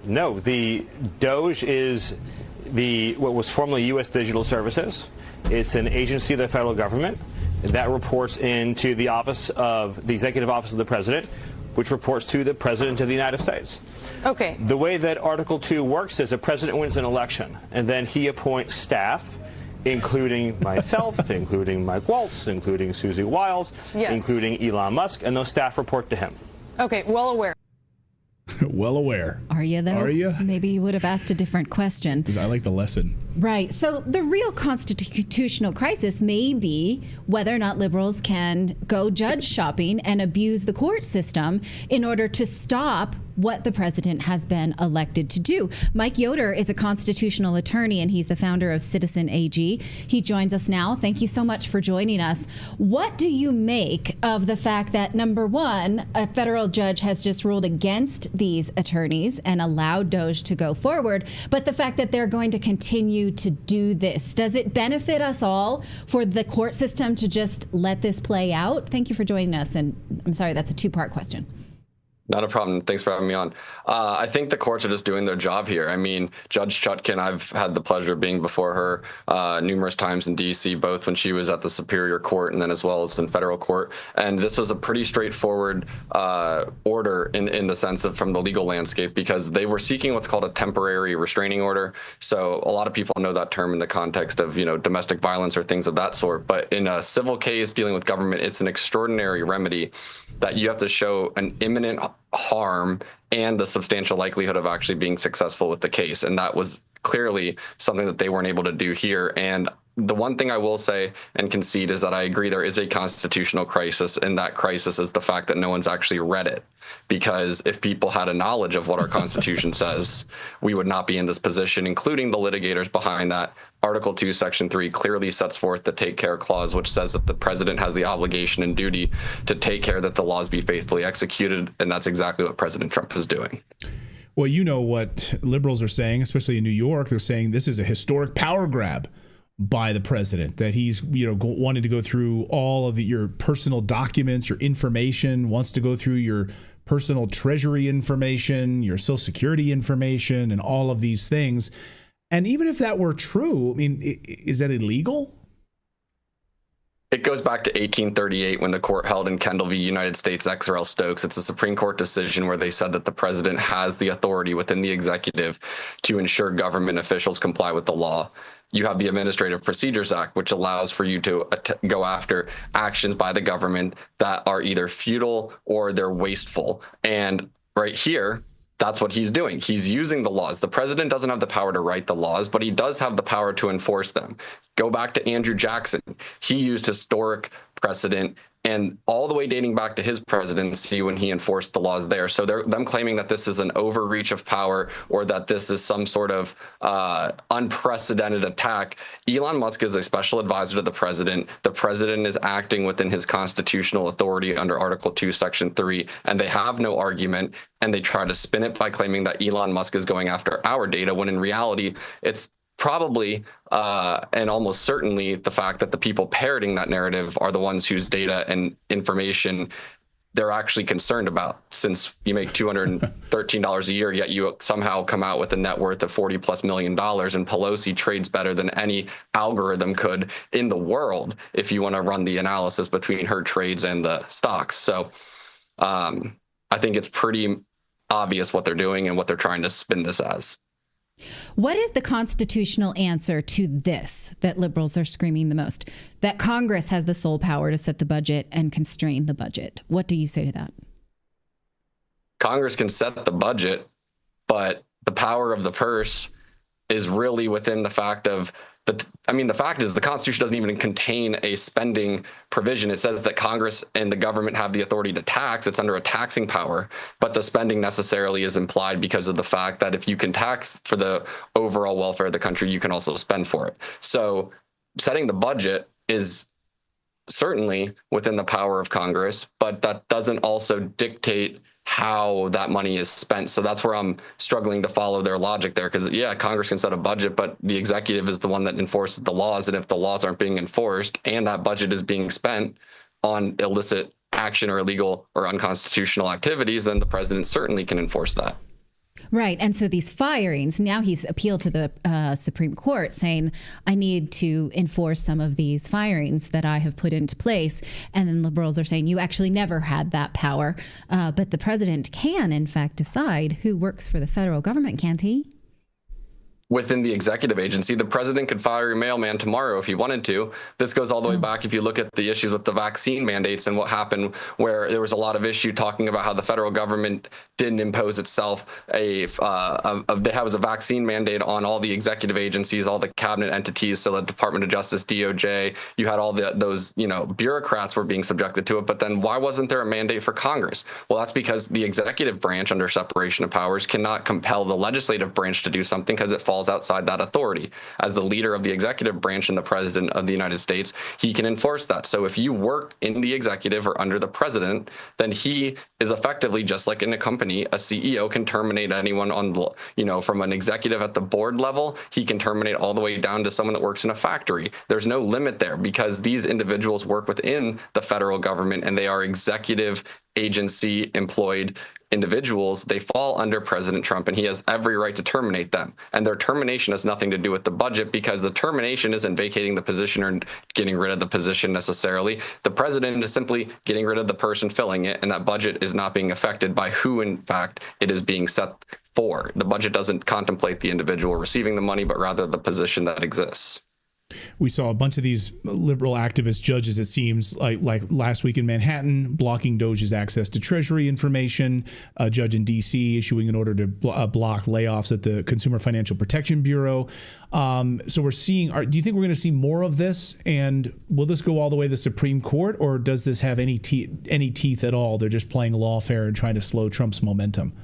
No, the Doge is what was formerly U.S. Digital Services. It's an agency of the federal government that reports into the office of the Executive Office of the President, which reports to the President of the United States. Okay. The way that Article 2 works is the President wins an election, and then he appoints staff, including myself, including Mike Waltz, including Susie Wiles, including Elon Musk, and those staff report to him. Okay, well aware. Well aware. Are you, though? Are you? Maybe you would have asked a different question. Because I like the lesson. Right. So the real constitutional crisis may be whether or not liberals can go judge shopping and abuse the court system in order to stop what the president has been elected to do. Mike Yoder is a constitutional attorney, and he's the founder of Citizen AG. He joins us now. Thank you so much for joining us. What do you make of the fact that, number one, a federal judge has just ruled against these attorneys and allowed DOJ to go forward, but the fact that they're going to continue to do this? Does it benefit us all for the court system to just let this play out? Thank you for joining us. And I'm sorry, that's a two-part question. Not a problem. Thanks for having me on. I think the courts are just doing their job here. I mean, Judge Chutkan, I've had the pleasure of being before her numerous times in D.C., both when she was at the Superior Court and then as well as in federal court. And this was a pretty straightforward order in the sense of from the legal landscape, because they were seeking what's called a temporary restraining order. So a lot of people know that term in the context of, domestic violence or things of that sort. But in a civil case dealing with government, it's an extraordinary remedy that you have to show an imminent harm and the substantial likelihood of actually being successful with the case. And that was clearly something that they weren't able to do here. And the one thing I will say and concede is that I agree there is a constitutional crisis, and that crisis is the fact that no one's actually read it. Because if people had a knowledge of what our Constitution says, we would not be in this position, including the litigators behind that. Article 2, Section 3 clearly sets forth the take care clause, which says that the president has the obligation and duty to take care that the laws be faithfully executed. And that's exactly what President Trump is doing. Well, you know what liberals are saying, especially in New York. They're saying this is a historic power grab by the president, that he's wanting to go through all of your personal documents, your information, wants to go through your personal treasury information, your Social Security information, and all of these things. And even if that were true, I mean, is that illegal? It goes back to 1838 when the court held in Kendall v. United States ex rel Stokes. It's a Supreme Court decision where they said that the president has the authority within the executive to ensure government officials comply with the law. You have the Administrative Procedures Act, which allows for you to go after actions by the government that are either futile or they're wasteful. And right here, that's what he's doing. He's using the laws. The president doesn't have the power to write the laws, but he does have the power to enforce them. Go back to Andrew Jackson. He used historic precedent and all the way dating back to his presidency when he enforced the laws there. So them claiming that this is an overreach of power or that this is some sort of unprecedented attack. Elon Musk is a special advisor to the president. The president is acting within his constitutional authority under Article 2, Section 3, and they have no argument. And they try to spin it by claiming that Elon Musk is going after our data, when in reality, it's probably and almost certainly the fact that the people parroting that narrative are the ones whose data and information they're actually concerned about, since you make $213 a year, yet you somehow come out with a net worth of $40+ million, and Pelosi trades better than any algorithm could in the world if you want to run the analysis between her trades and the stocks. So I think it's pretty obvious what they're doing and what they're trying to spin this as. What is the constitutional answer to this that liberals are screaming the most? That Congress has the sole power to set the budget and constrain the budget. What do you say to that? Congress can set the budget, but the power of the purse is really within the fact of the fact is the Constitution doesn't even contain a spending provision. It says that Congress and the government have the authority to tax. It's under a taxing power, but the spending necessarily is implied because of the fact that if you can tax for the overall welfare of the country, you can also spend for it. So setting the budget is certainly within the power of Congress, but that doesn't also dictate how that money is spent. So that's where I'm struggling to follow their logic there, because Congress can set a budget, but the executive is the one that enforces the laws. And if the laws aren't being enforced and that budget is being spent on illicit action or illegal or unconstitutional activities, then the president certainly can enforce that. Right. And so these firings, now he's appealed to the Supreme Court saying, I need to enforce some of these firings that I have put into place. And then liberals are saying you actually never had that power. But the president can, in fact, decide who works for the federal government, can't he? within the executive agency. The president could fire a mailman tomorrow if he wanted to. This goes all the way back if you look at the issues with the vaccine mandates and what happened, where there was a lot of issue talking about how the federal government didn't impose itself there was a vaccine mandate on all the executive agencies, all the cabinet entities, so the Department of Justice, DOJ, you had all those bureaucrats were being subjected to it. But then why wasn't there a mandate for Congress? Well, that's because the executive branch under separation of powers cannot compel the legislative branch to do something because it falls outside that authority. As the leader of the executive branch and the president of the United States, he can enforce that. So if you work in the executive or under the president, then he is effectively just like in a company. A CEO can terminate anyone on the, from an executive at the board level, he can terminate all the way down to someone that works in a factory. There's no limit there because these individuals work within the federal government and they are executive agency employed individuals. They fall under President Trump and he has every right to terminate them. And their termination has nothing to do with the budget because the termination isn't vacating the position or getting rid of the position necessarily. The president is simply getting rid of the person filling it, and that budget is not being affected by who in fact it is being set for. The budget doesn't contemplate the individual receiving the money, but rather the position that exists. We saw a bunch of these liberal activist judges, it seems, like last week in Manhattan, blocking Doge's access to Treasury information, a judge in D.C. issuing an order to block layoffs at the Consumer Financial Protection Bureau. So we're seeing, do you think we're going to see more of this? And will this go all the way to the Supreme Court, or does this have any teeth at all? They're just playing lawfare and trying to slow Trump's momentum.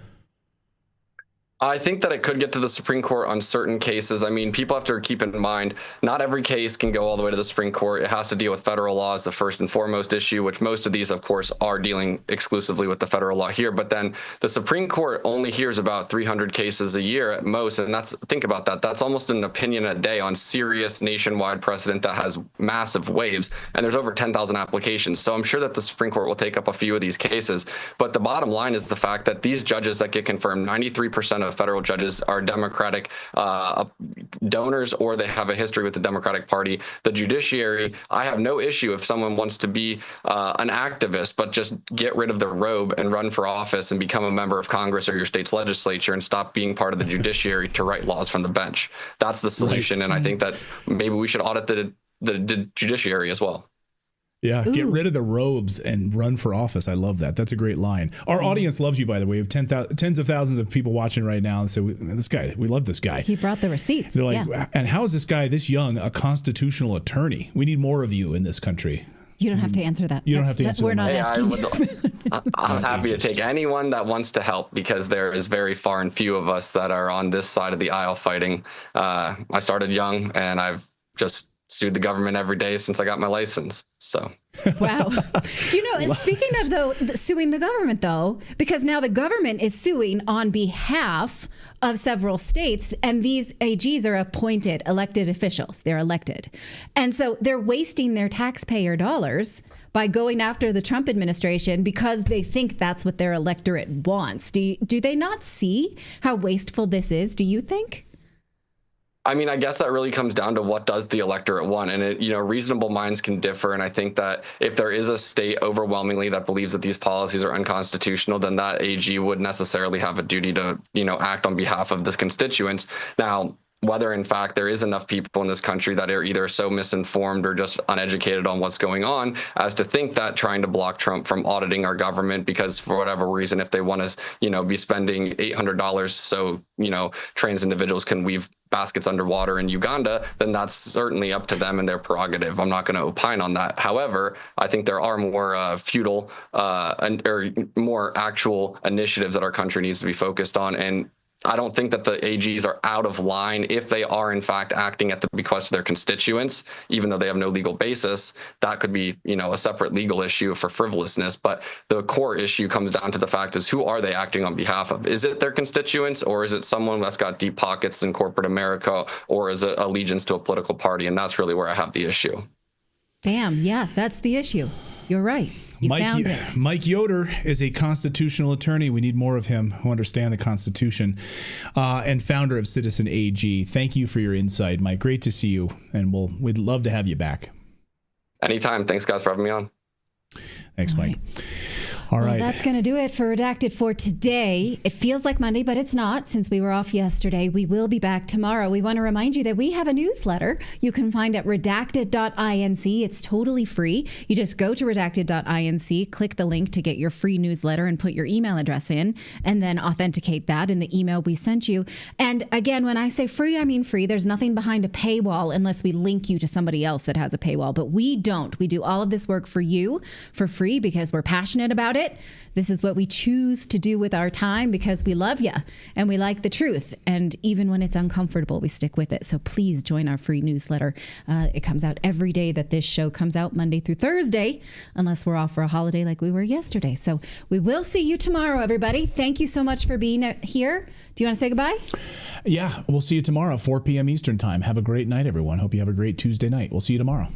I think that it could get to the Supreme Court on certain cases. I mean, people have to keep in mind, not every case can go all the way to the Supreme Court. It has to deal with federal law as the first and foremost issue, which most of these, of course, are dealing exclusively with the federal law here. But then the Supreme Court only hears about 300 cases a year at most. And think about that. That's almost an opinion a day on serious nationwide precedent that has massive waves. And there's over 10,000 applications. So I'm sure that the Supreme Court will take up a few of these cases. But the bottom line is the fact that these judges that get confirmed, 93% of federal judges are Democratic donors, or they have a history with the Democratic Party. The judiciary, I have no issue if someone wants to be an activist, but just get rid of the robe and run for office and become a member of Congress or your state's legislature and stop being part of the judiciary to write laws from the bench. That's the solution. Right. And I think that maybe we should audit the judiciary as well. Yeah, get rid of the robes and run for office. I love that. That's a great line. Our audience loves you, by the way. We have tens of thousands of people watching right now. And so we love this guy. He brought the receipts. They're like, and how is this guy this young a constitutional attorney? We need more of you in this country. You don't have to answer that. You don't have to answer that. We're not asking. I'm happy to take anyone that wants to help because there is very far and few of us that are on this side of the aisle fighting. I started young and I've just sued the government every day since I got my license. So. Wow. Speaking of suing the government, though, because now the government is suing on behalf of several states, and these AGs are appointed elected officials. They're elected. And so they're wasting their taxpayer dollars by going after the Trump administration because they think that's what their electorate wants. Do they not see how wasteful this is, do you think? I mean, I guess that really comes down to what does the electorate want, and reasonable minds can differ. And I think that if there is a state overwhelmingly that believes that these policies are unconstitutional, then that AG would necessarily have a duty to, act on behalf of the constituents. Now, whether in fact there is enough people in this country that are either so misinformed or just uneducated on what's going on as to think that trying to block Trump from auditing our government because for whatever reason, if they want to, be spending $800 so, trans individuals can weave baskets underwater in Uganda, then that's certainly up to them and their prerogative. I'm not going to opine on that. However, I think there are more futile or more actual initiatives that our country needs to be focused on. And I don't think that the AGs are out of line if they are, in fact, acting at the bequest of their constituents, even though they have no legal basis. That could be, a separate legal issue for frivolousness. But the core issue comes down to the fact is who are they acting on behalf of? Is it their constituents, or is it someone that's got deep pockets in corporate America, or is it allegiance to a political party? And that's really where I have the issue. Bam. Yeah, that's the issue. You're right. Mike Yoder is a constitutional attorney. We need more of him who understand the Constitution, and founder of Citizen AG. Thank you for your insight, Mike. Great to see you, and we'd love to have you back. Anytime. Thanks, guys, for having me on. Thanks, Mike. All right. That's going to do it for Redacted for today. It feels like Monday, but it's not, since we were off yesterday. We will be back tomorrow. We want to remind you that we have a newsletter you can find at redacted.inc. It's totally free. You just go to redacted.inc, click the link to get your free newsletter and put your email address in, and then authenticate that in the email we sent you. And again, when I say free, I mean free. There's nothing behind a paywall unless we link you to somebody else that has a paywall. But we don't. We do all of this work for you for free because we're passionate about it. This is what we choose to do with our time because we love you and we like the truth. And even when it's uncomfortable, we stick with it. So please join our free newsletter. It comes out every day that this show comes out, Monday through Thursday, unless we're off for a holiday like we were yesterday. So we will see you tomorrow, everybody. Thank you so much for being here. Do you want to say goodbye? Yeah, we'll see you tomorrow, 4 p.m. Eastern time. Have a great night, everyone. Hope you have a great Tuesday night. We'll see you tomorrow.